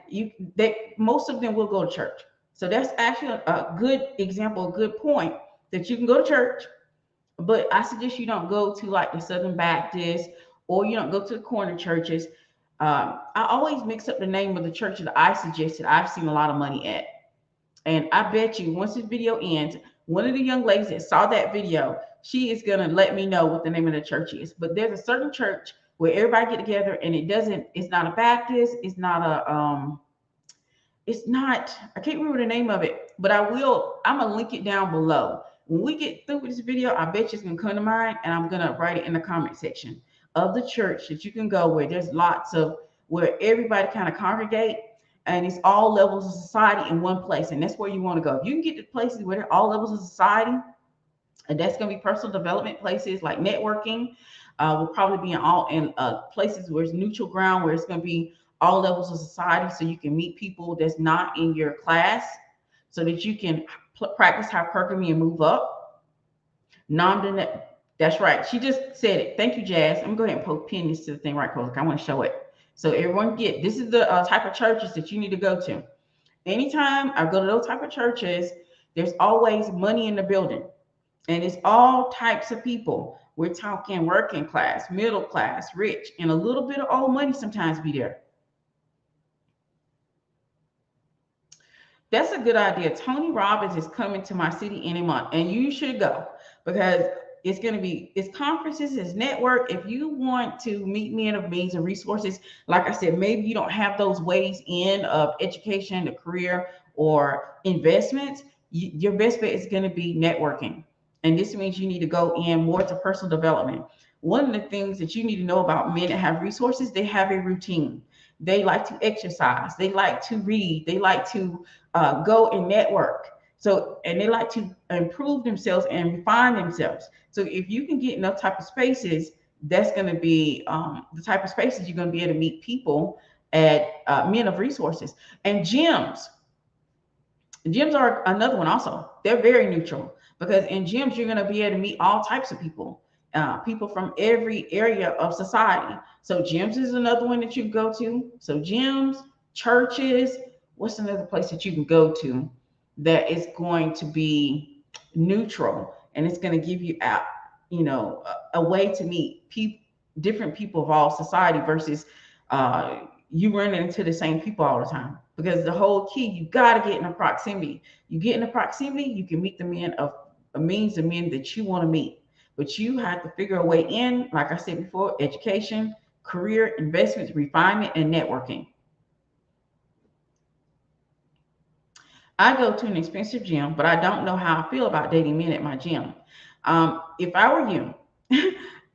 most of them will go to church. So that's actually a good example, a good point that you can go to church, but I suggest you don't go to like the Southern Baptist, or you don't go to the corner churches. I always mix up the name of the church that I suggested I've seen a lot of money at. And I bet you once this video ends, one of the young ladies that saw that video, she is going to let me know what the name of the church is. But there's a certain church where everybody get together, and it's not a Baptist, it's not, I can't remember the name of it, but I'm going to link it down below. When we get through with this video, I bet you it's going to come to mind, and I'm going to write it in the comment section of the church that you can go where there's lots of, where everybody kind of congregate, and it's all levels of society in one place. And that's where you want to go. If you can get to places where they're all levels of society, and that's going to be personal development places like networking. Will probably be in places where it's neutral ground, where it's going to be all levels of society, so you can meet people that's not in your class, so that you can practice hypergamy and move up. That's right. She just said it. Thank you, Jazz. I'm going to go ahead and pin this to the thing right quick. I want to show it. So everyone this is the type of churches that you need to go to. Anytime I go to those type of churches, there's always money in the building. And it's all types of people. We're talking working class, middle class, rich, and a little bit of old money sometimes be there. That's a good idea. Tony Robbins is coming to my city in a month, and you should go, because it's conferences, it's network. If you want to meet men of means and resources, like I said, maybe you don't have those ways in of education, a career, or investments. Your best bet is going to be networking. And this means you need to go in more to personal development. One of the things that you need to know about men that have resources, they have a routine. They like to exercise. They like to read. They like to go and network. So, and they like to improve themselves and refine themselves. So if you can get in those type of spaces, that's going to be the type of spaces you're going to be able to meet people at men of resources. And gyms. Gyms are another one also. They're very neutral, because in gyms, you're going to be able to meet all types of people, people from every area of society. So gyms is another one that you can go to. So gyms, churches, what's another place that you can go to that is going to be neutral, and it's going to give you a way to meet different people of all society, versus you running into the same people all the time. Because the whole key, you got to get in a proximity. You get in a proximity, you can meet the men of means, the men that you want to meet. But you have to figure a way in, like I said before, education, career, investments, refinement, and networking. I go to an expensive gym, but I don't know how I feel about dating men at my gym. If I were you,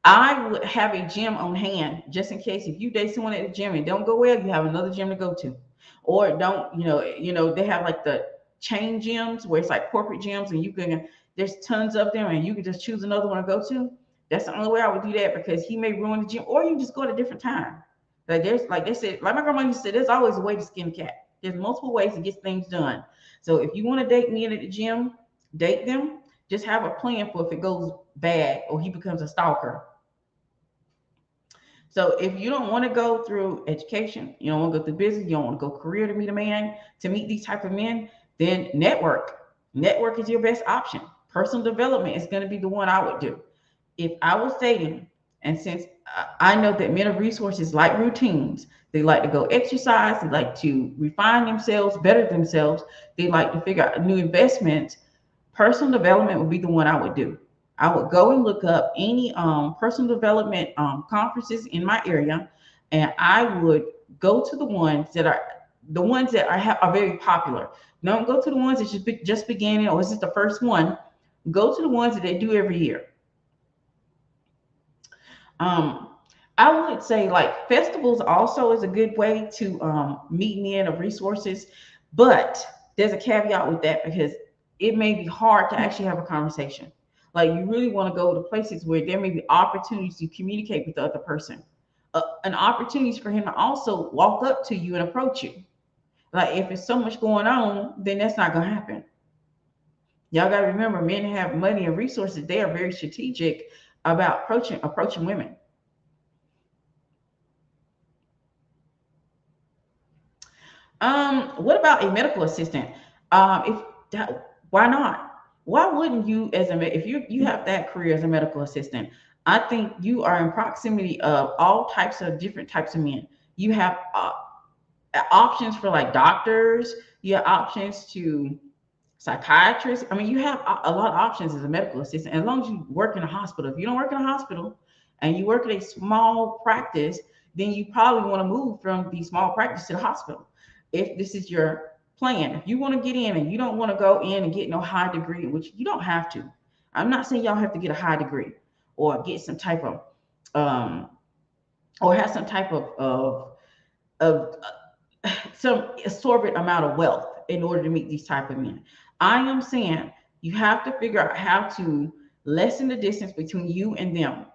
I would have a gym on hand, just in case if you date someone at the gym and don't go well, you have another gym to go to. Or don't, they have like the chain gyms where it's like corporate gyms, and there's tons of them, and you can just choose another one to go to. That's the only way I would do that, because he may ruin the gym, or you just go at a different time. Like they said, like my grandma used to say, there's always a way to skin a cat. There's multiple ways to get things done. So if you want to date men at the gym, date them. Just have a plan for if it goes bad or he becomes a stalker. So if you don't want to go through education, you don't want to go through business, you don't want to go career to meet a man, to meet these type of men, then network. Network is your best option. Personal development is going to be the one I would do. If I was dating, and since I know that men of resources like routines, they like to go exercise, they like to refine themselves, better themselves, they like to figure out new investments, personal development would be the one I would do. I would go and look up any personal development conferences in my area, and I would go to the ones that are very popular. Don't go to the ones that just beginning, or is this the first one? Go to the ones that they do every year. I would say like festivals also is a good way to meet men of resources, but there's a caveat with that, because it may be hard to actually have a conversation. Like you really want to go to places where there may be opportunities to communicate with the other person, an opportunity for him to also walk up to you and approach you. Like if it's so much going on, then that's not gonna happen. Y'all gotta remember, men have money and resources. They are very strategic about approaching women. What about a medical assistant? If that, why not? Why wouldn't you, as if you have that career as a medical assistant? I think you are in proximity of all types of different types of men. You have options for like doctors. You have options to psychiatrists. I mean, you have a lot of options as a medical assistant as long as you work in a hospital. If you don't work in a hospital and you work at a small practice, then you probably want to move from the small practice to the hospital. If this is your plan, if you want to get in and you don't want to go in and get no high degree, which you don't have to. I'm not saying y'all have to get a high degree or get some type of um or have some type of some assorted amount of wealth in order to meet these type of men. I am saying you have to figure out how to lessen the distance between you and them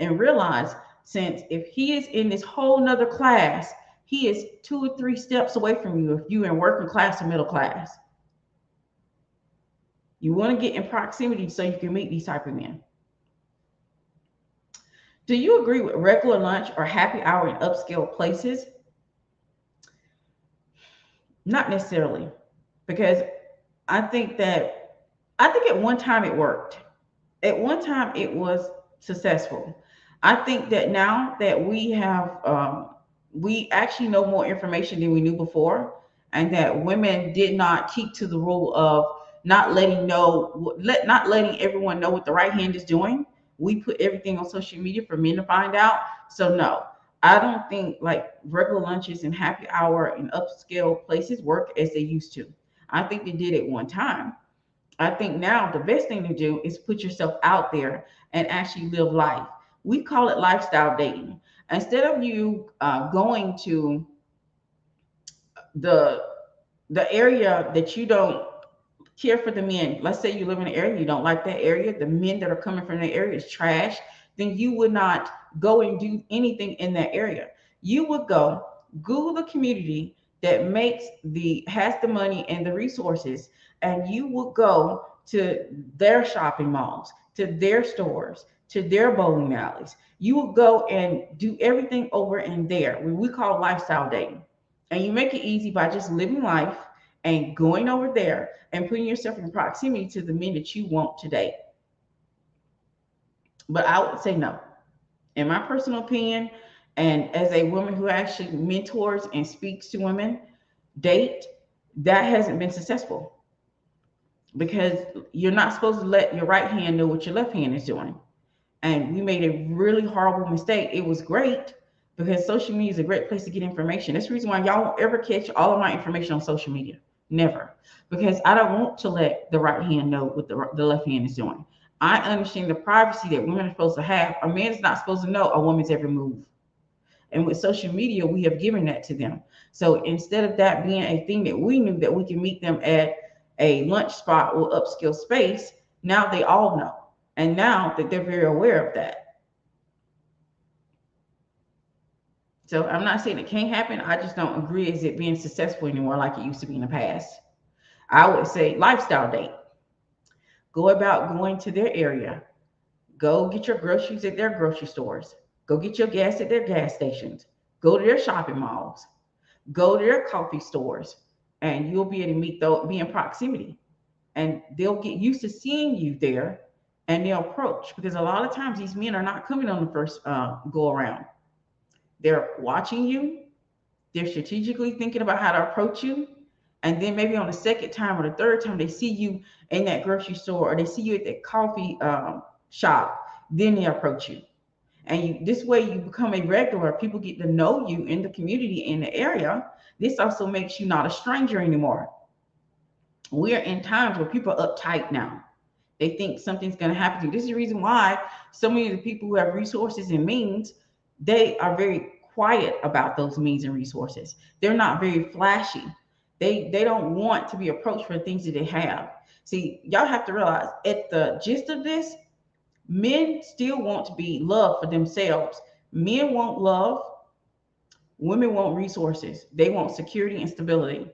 and realize, since if he is in this whole nother class, he is 2 or 3 steps away from you. If you in working class or middle class, you want to get in proximity so you can meet these type of men. Do you agree with regular lunch or happy hour in upscale places? Not necessarily, because I think that I think at one time it worked. At one time it was successful. I think that now that we actually know more information than we knew before, and that women did not keep to the rule of not letting everyone know what the right hand is doing. We put everything on social media for men to find out. So no, I don't think like regular lunches and happy hour in upscale places work as they used to. I think they did at one time. I think now the best thing to do is put yourself out there and actually live life. We call it lifestyle dating. Instead of you going to the the area that you don't care for the men. Let's say you live in an area you don't like that area. The men that are coming from that area is trash. Then you would not go and do anything in that area. You would go Google the community that has the money and the resources, and you would go to their shopping malls, to their stores, to their bowling alleys. You would go and do everything over in there. We call lifestyle dating, and you make it easy by just living life and going over there and putting yourself in proximity to the men that you want to date. But I would say no. In my personal opinion, and as a woman who actually mentors and speaks to women, date, that hasn't been successful because you're not supposed to let your right hand know what your left hand is doing. And we made a really horrible mistake. It was great because social media is a great place to get information. That's the reason why y'all won't ever catch all of my information on social media. Never. Because I don't want to let the right hand know what the left hand is doing. I understand the privacy that women are supposed to have. A man is not supposed to know a woman's every move. And with social media, we have given that to them. So instead of that being a thing that we knew that we can meet them at a lunch spot or upscale space, now they all know. And now that they're very aware of that. So I'm not saying it can't happen. I just don't agree as it being successful anymore like it used to be in the past. I would say lifestyle date. Go about going to their area. Go get your groceries at their grocery stores. Go get your gas at their gas stations. Go to their shopping malls. Go to their coffee stores. And you'll be able to be in proximity. And they'll get used to seeing you there and they'll approach, because a lot of times these men are not coming on the first go around. They're watching you. They're strategically thinking about how to approach you. And then maybe on the second time or the third time they see you in that grocery store or they see you at that coffee shop, then they approach you. And this way you become a regular. People get to know you in the community, in the area. This also makes you not a stranger anymore. We're in times where people are uptight now. They think something's going to happen to you. This is the reason why so many of the people who have resources and means, they are very quiet about those means and resources. They're not very flashy. They don't want to be approached for things that they have. See, y'all have to realize at the gist of this, men still want to be loved for themselves. Men want love. Women want resources. They want security and stability.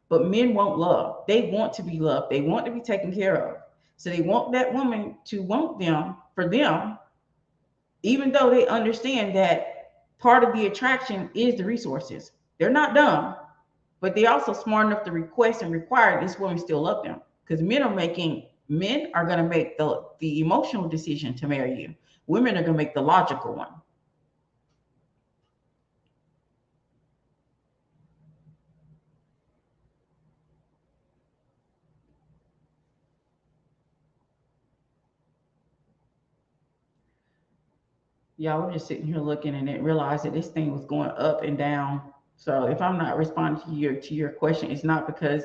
But men want love. They want to be loved. They want to be taken care of. So they want that woman to want them for them, even though they understand that part of the attraction is the resources. They're not dumb. but they're also smart enough to request and require this woman still love them. Because men are going to make the emotional decision to marry you. Women are going to make the logical one. Y'all were just sitting here looking and didn't realize that this thing was going up and down. So if I'm not responding to your question, it's not because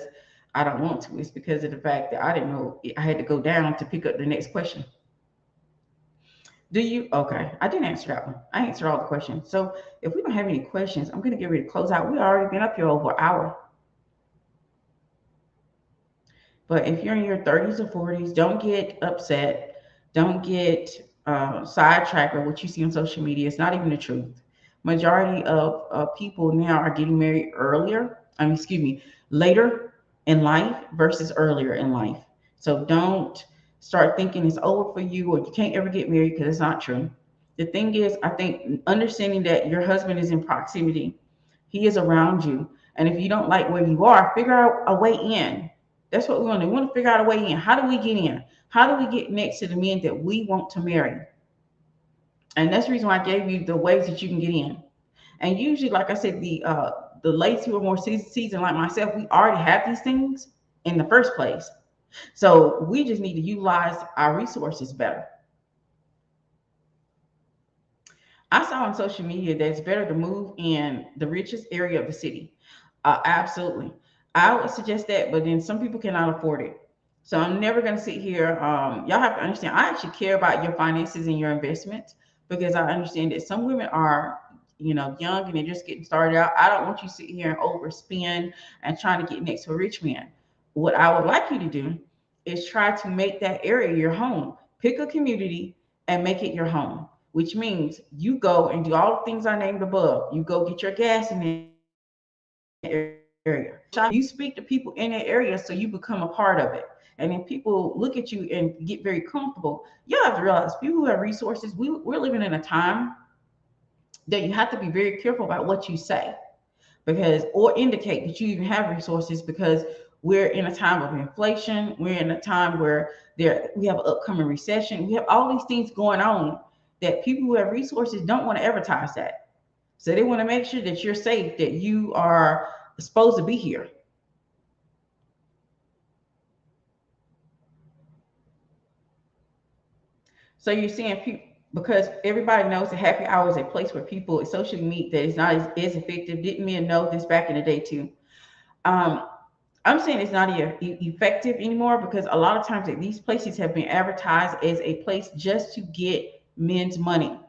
I don't want to. It's because of the fact that I didn't know I had to go down to pick up the next question. Do you? Okay, I didn't answer that one. I answered all the questions. So if we don't have any questions, I'm gonna get ready to close out. We already been up here over an hour. But if you're in your 30s or 40s, don't get upset. Don't get sidetracked by what you see on social media. It's not even the truth. Majority of people now are getting married earlier. Excuse me, later in life versus earlier in life. So don't start thinking it's over for you or you can't ever get married because it's not true. The thing is, I think understanding that your husband is in proximity, he is around you. And if you don't like where you are, figure out a way in. That's what we want to do. We want to figure out a way in. How do we get in? How do we get next to the men that we want to marry? And that's the reason why I gave you the ways that you can get in. And usually, like I said, the ladies who are more seasoned like myself, we already have these things in the first place. So we just need to utilize our resources better. I saw on social media that it's better to move in the richest area of the city. Absolutely. I would suggest that, but then some people cannot afford it. So I'm never going to sit here. Y'all have to understand, I actually care about your finances and your investments because I understand that some women are, young and they're just getting started out. I don't want you sitting here and overspend and trying to get next to a rich man. What I would like you to do is try to make that area your home. Pick a community and make it your home, which means you go and do all the things I named above. You go get your gas in the area. You speak to people in that area so you become a part of it. And then people look at you and get very comfortable. You have to realize people who have resources, we're living in a time that you have to be very careful about what you say because or indicate that you even have resources because we're in a time of inflation. We're in a time where we have an upcoming recession. We have all these things going on that people who have resources don't want to advertise that. So they want to make sure that you're safe, that you are supposed to be here. So you're seeing people because everybody knows that happy hour is a place where people socially meet that is not as effective. Didn't men know this back in the day too? Um, I'm saying it's not effective anymore because a lot of times that these places have been advertised as a place just to get men's money.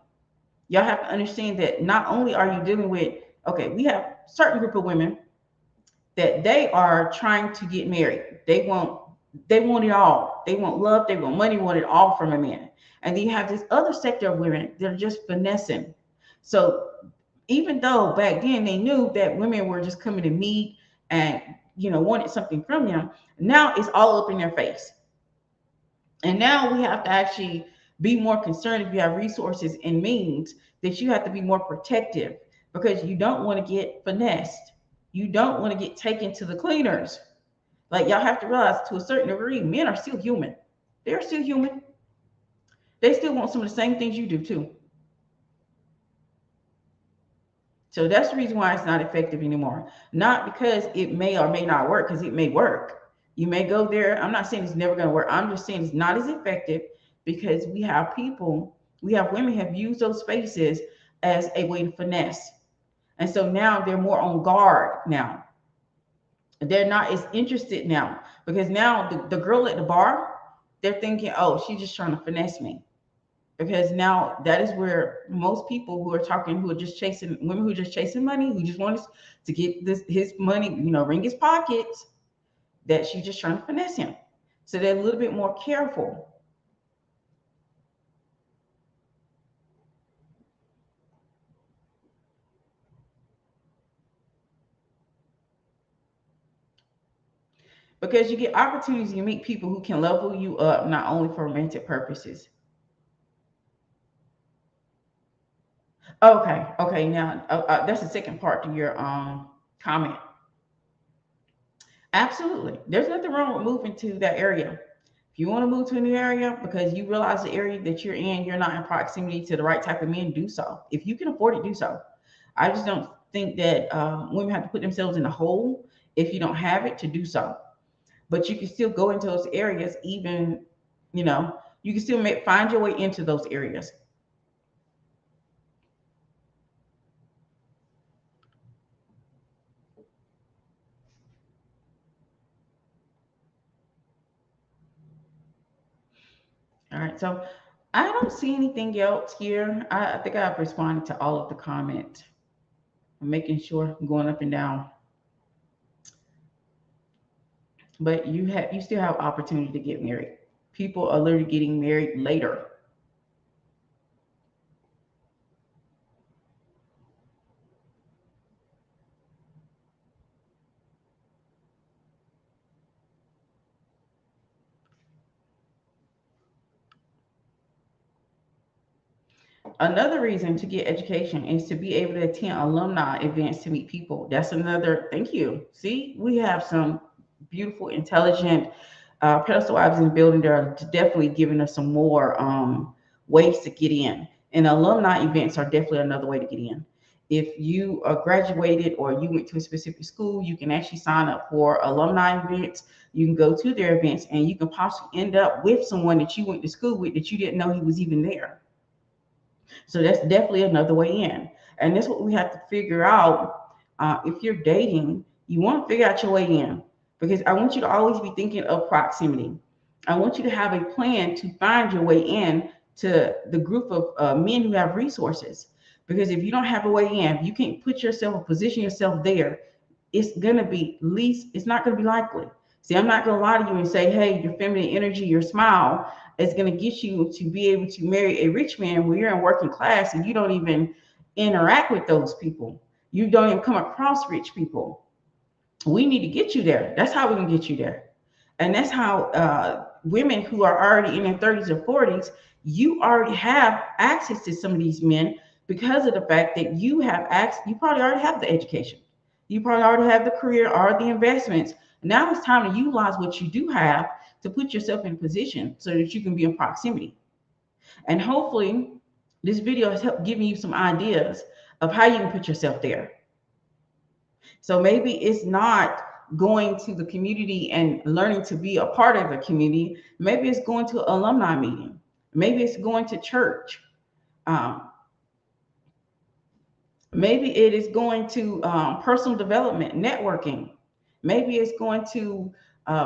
Y'all have to understand that not only are you dealing with, okay, we have certain group of women that they are trying to get married. They want it all. They want love, they want money, want it all from a man. And then you have this other sector of women that are just finessing. So even though back then they knew that women were just coming to meet and wanted something from them, now it's all up in their face. And now we have to actually be more concerned if you have resources and means that you have to be more protective because you don't want to get finessed. You don't want to get taken to the cleaners. Like y'all have to realize to a certain degree, men are still human. They're still human. They still want some of the same things you do too. So that's the reason why it's not effective anymore. Not because it may or may not work, because it may work. You may go there. I'm not saying it's never going to work. I'm just saying it's not as effective because we have women have used those spaces as a way to finesse. And so now they're more on guard now. They're not as interested now because now the girl at the bar, they're thinking, oh, she's just trying to finesse me because now that is where most people who are talking who are just chasing women who are just chasing money who just want us to get this his money ring his pockets that she's just trying to finesse him, so they're a little bit more careful because you get opportunities to meet people who can level you up not only for romantic purposes. Okay, now that's the second part to your comment. Absolutely. There's nothing wrong with moving to that area. If you want to move to a new area because you realize the area that you're in, you're not in proximity to the right type of men, do so. If you can afford it, do so. I just don't think that women have to put themselves in a hole if you don't have it to do so. But you can still go into those areas, even, you know, you can still find your way into those areas. All right. So I don't see anything else here. I think I've responded to all of the comments. I'm making sure I'm going up and down. But you still have opportunity to get married. People are literally getting married later. Another reason to get education is to be able to attend alumni events to meet people. That's another. Thank you. See, we have some beautiful, intelligent pedestal wives in the building. They're definitely giving us some more ways to get in. And alumni events are definitely another way to get in. If you are graduated or you went to a specific school, you can actually sign up for alumni events. You can go to their events, and you can possibly end up with someone that you went to school with that you didn't know he was even there. So that's definitely another way in. And that's what we have to figure out. If you're dating, you want to figure out your way in, because I want you to always be thinking of proximity. I want you to have a plan to find your way in to the group of men who have resources. Because if you don't have a way in, if you can't put yourself or position yourself there, it's going to be least, it's not going to be likely. See, I'm not going to lie to you and say, hey, your feminine energy, your smile is going to get you to be able to marry a rich man when you're in working class and you don't even interact with those people. You don't even come across rich people. We need to get you there. That's how we can get you there. And that's how women who are already in their 30s or 40s, you already have access to some of these men because of the fact that you have access. You probably already have the education. You probably already have the career or the investments. Now it's time to utilize what you do have to put yourself in a position so that you can be in proximity. And hopefully, this video has helped giving you some ideas of how you can put yourself there. So maybe it's not going to the community and learning to be a part of the community. Maybe it's going to an alumni meeting. Maybe it's going to church. Um, Maybe it is going to personal development, networking. Maybe it's going to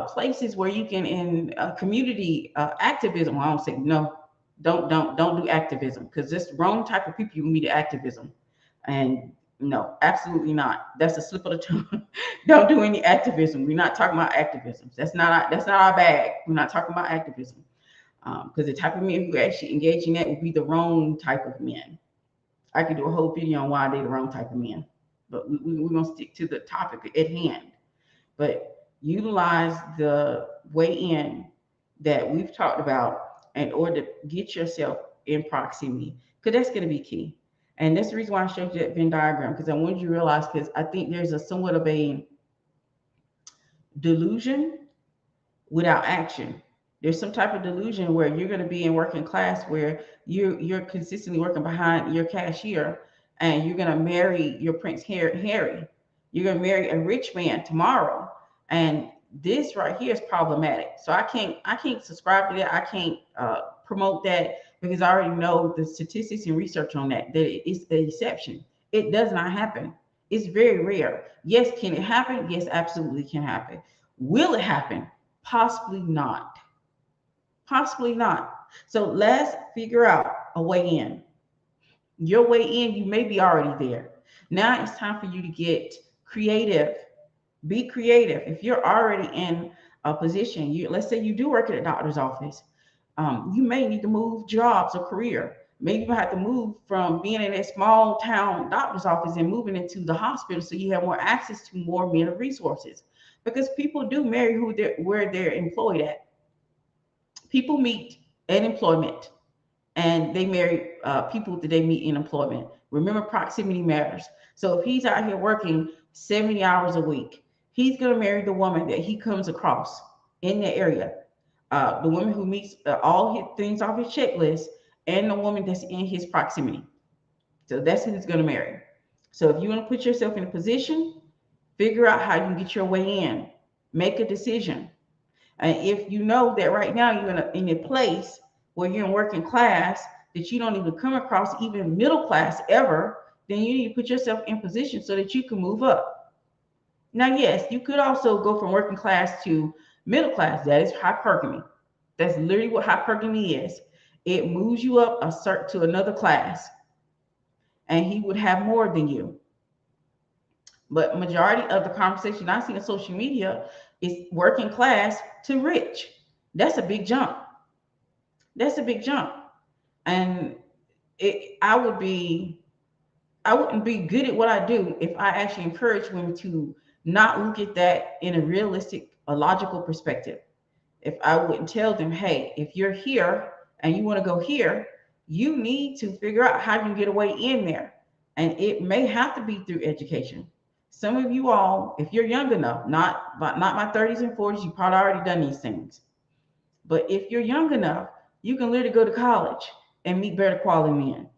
places where you can in community activism. Well, I don't say no. Don't do activism, because it's the wrong type of people you meet at activism. And no, absolutely not. That's a slip of the tongue. Don't do any activism. We're not talking about activism. That's not our bag. We're not talking about activism, because the type of men who actually engage in that would be the wrong type of men. I could do a whole video on why they're the wrong type of men, but we're gonna stick to the topic at hand. But utilize the way in that we've talked about in order to get yourself in proximity, because that's going to be key. And that's the reason why I showed you that Venn diagram, because I wanted you to realize, because I think there's a somewhat of a delusion without action. There's some type of delusion where you're going to be in working class, where you're consistently working behind your cashier, and you're going to marry your Prince Harry. You're going to marry a rich man tomorrow, and this right here is problematic. So I can't subscribe to that. I can't promote that, because I already know the statistics and research on that it's the exception. It does not happen. It's very rare. Yes, can it happen? Yes, absolutely can happen. Will it happen? Possibly not. Possibly not. So let's figure out a way in. Your way in, you may be already there. Now it's time for you to get creative. Be creative. If you're already in a position, let's say you do work at a doctor's office, you may need to move jobs or career. Maybe you have to move from being in a small town doctor's office and moving into the hospital, so you have more access to more men of resources. Because people do marry where they're employed at. People meet in employment, and they marry people that they meet in employment. Remember, proximity matters. So if he's out here working 70 hours a week, He's going to marry the woman that he comes across in the area, the woman who meets all his things off his checklist, and the woman that's in his proximity. So that's who he's going to marry. So if you want to put yourself in a position, figure out how you can get your way in, make a decision. And if you know that right now you're in a place where you're in working class, that you don't even come across even middle class ever, then you need to put yourself in position so that you can move up. Now, yes, you could also go from working class to middle class. That is hypergamy. That's literally what hypergamy is. It moves you up to another class, and he would have more than you. But majority of the conversation I see on social media is working class to rich. That's a big jump. That's a big jump. And I wouldn't be good at what I do if I actually encourage women to not look at that in a realistic, a logical perspective. If I wouldn't tell them, hey, if you're here and you want to go here, you need to figure out how you can get a way in there. And it may have to be through education. Some of you all, if you're young enough, not my 30s and 40s, you probably already done these things. But if you're young enough, you can literally go to college and meet better quality men,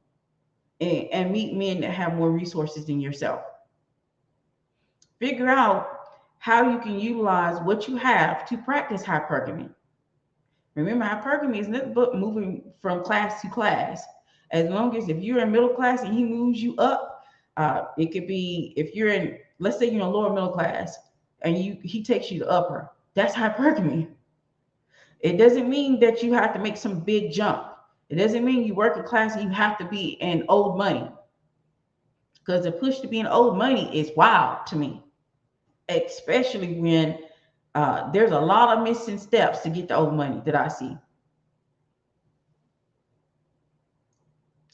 and meet men that have more resources than yourself. Figure out how you can utilize what you have to practice hypergamy. Remember, hypergamy is nothing but moving from class to class. As long as if you're in middle class and he moves you up, it could be if you're in, let's say you're in lower middle class and he takes you to upper. That's hypergamy. It doesn't mean that you have to make some big jump. It doesn't mean you work in class and you have to be in old money. Because the push to be in old money is wild to me, especially when there's a lot of missing steps to get the old money that I see.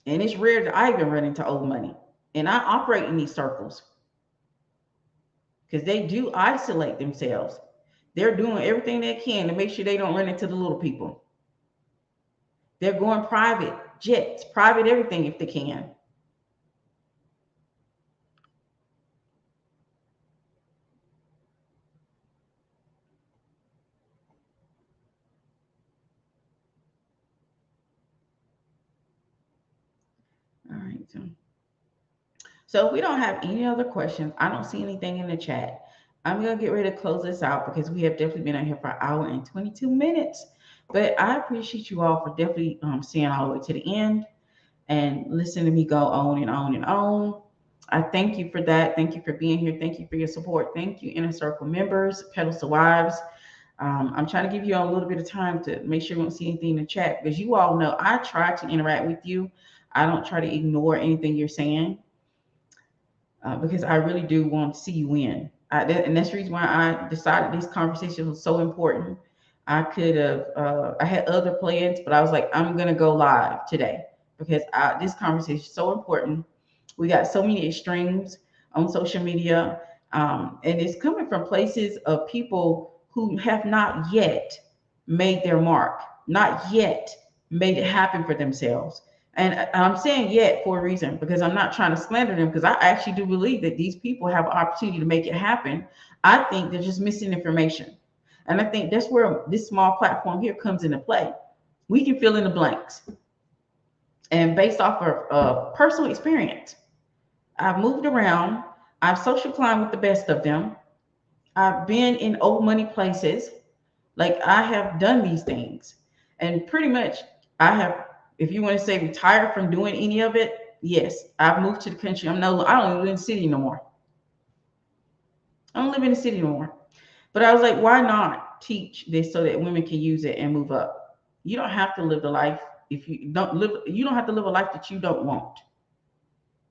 And it's rare that I even run into old money. And I operate in these circles because they do isolate themselves. They're doing everything they can to make sure they don't run into the little people. They're going private jets, private everything if they can. All right. So if we don't have any other questions, I don't see anything in the chat. I'm going to get ready to close this out because we have definitely been on here for an hour and 22 minutes. But I appreciate you all for definitely staying all the way to the end and listening to me go on and on and on. I thank you for that. Thank you for being here. Thank you for your support. Thank you, Inner Circle members, Pedestal Wives. I'm trying to give you all a little bit of time to make sure you don't see anything in the chat because you all know I try to interact with you. I don't try to ignore anything you're saying because I really do want to see you win. And that's the reason why I decided this conversation was so important. I could have, I had other plans, but I was like, I'm going to go live today because this conversation is so important. We got so many extremes on social media, and it's coming from places of people who have not yet made their mark, not yet made it happen for themselves. And I'm saying yet for a reason because I'm not trying to slander them because I actually do believe that these people have an opportunity to make it happen. I think they're just missing information. And I think that's where this small platform here comes into play. We can fill in the blanks. And based off of personal experience, I've moved around. I've social climbed with the best of them. I've been in old money places. Like I have done these things. And pretty much I have, if you want to say retired from doing any of it, yes, I've moved to the country. I don't live in the city no more. I don't live in the city no more. But I was like, why not teach this so that women can use it and move up? You don't have to live the life if you don't live, you don't have to live a life that you don't want.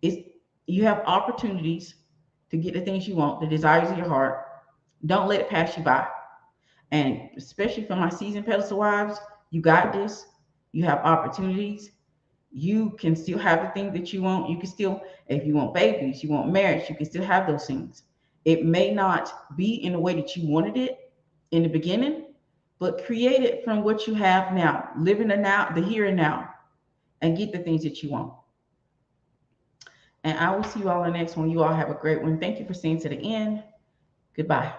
It's you have opportunities to get the things you want, the desires of your heart. Don't let it pass you by. And especially for my seasoned pedestal wives, you got this. You have opportunities. You can still have the things that you want. You can still, if you want babies, you want marriage, you can still have those things. It may not be in the way that you wanted it in the beginning, but create it from what you have now. Live in the now, the here and now, and get the things that you want. And I will see you all in the next one. You all have a great one. Thank you for staying to the end. Goodbye.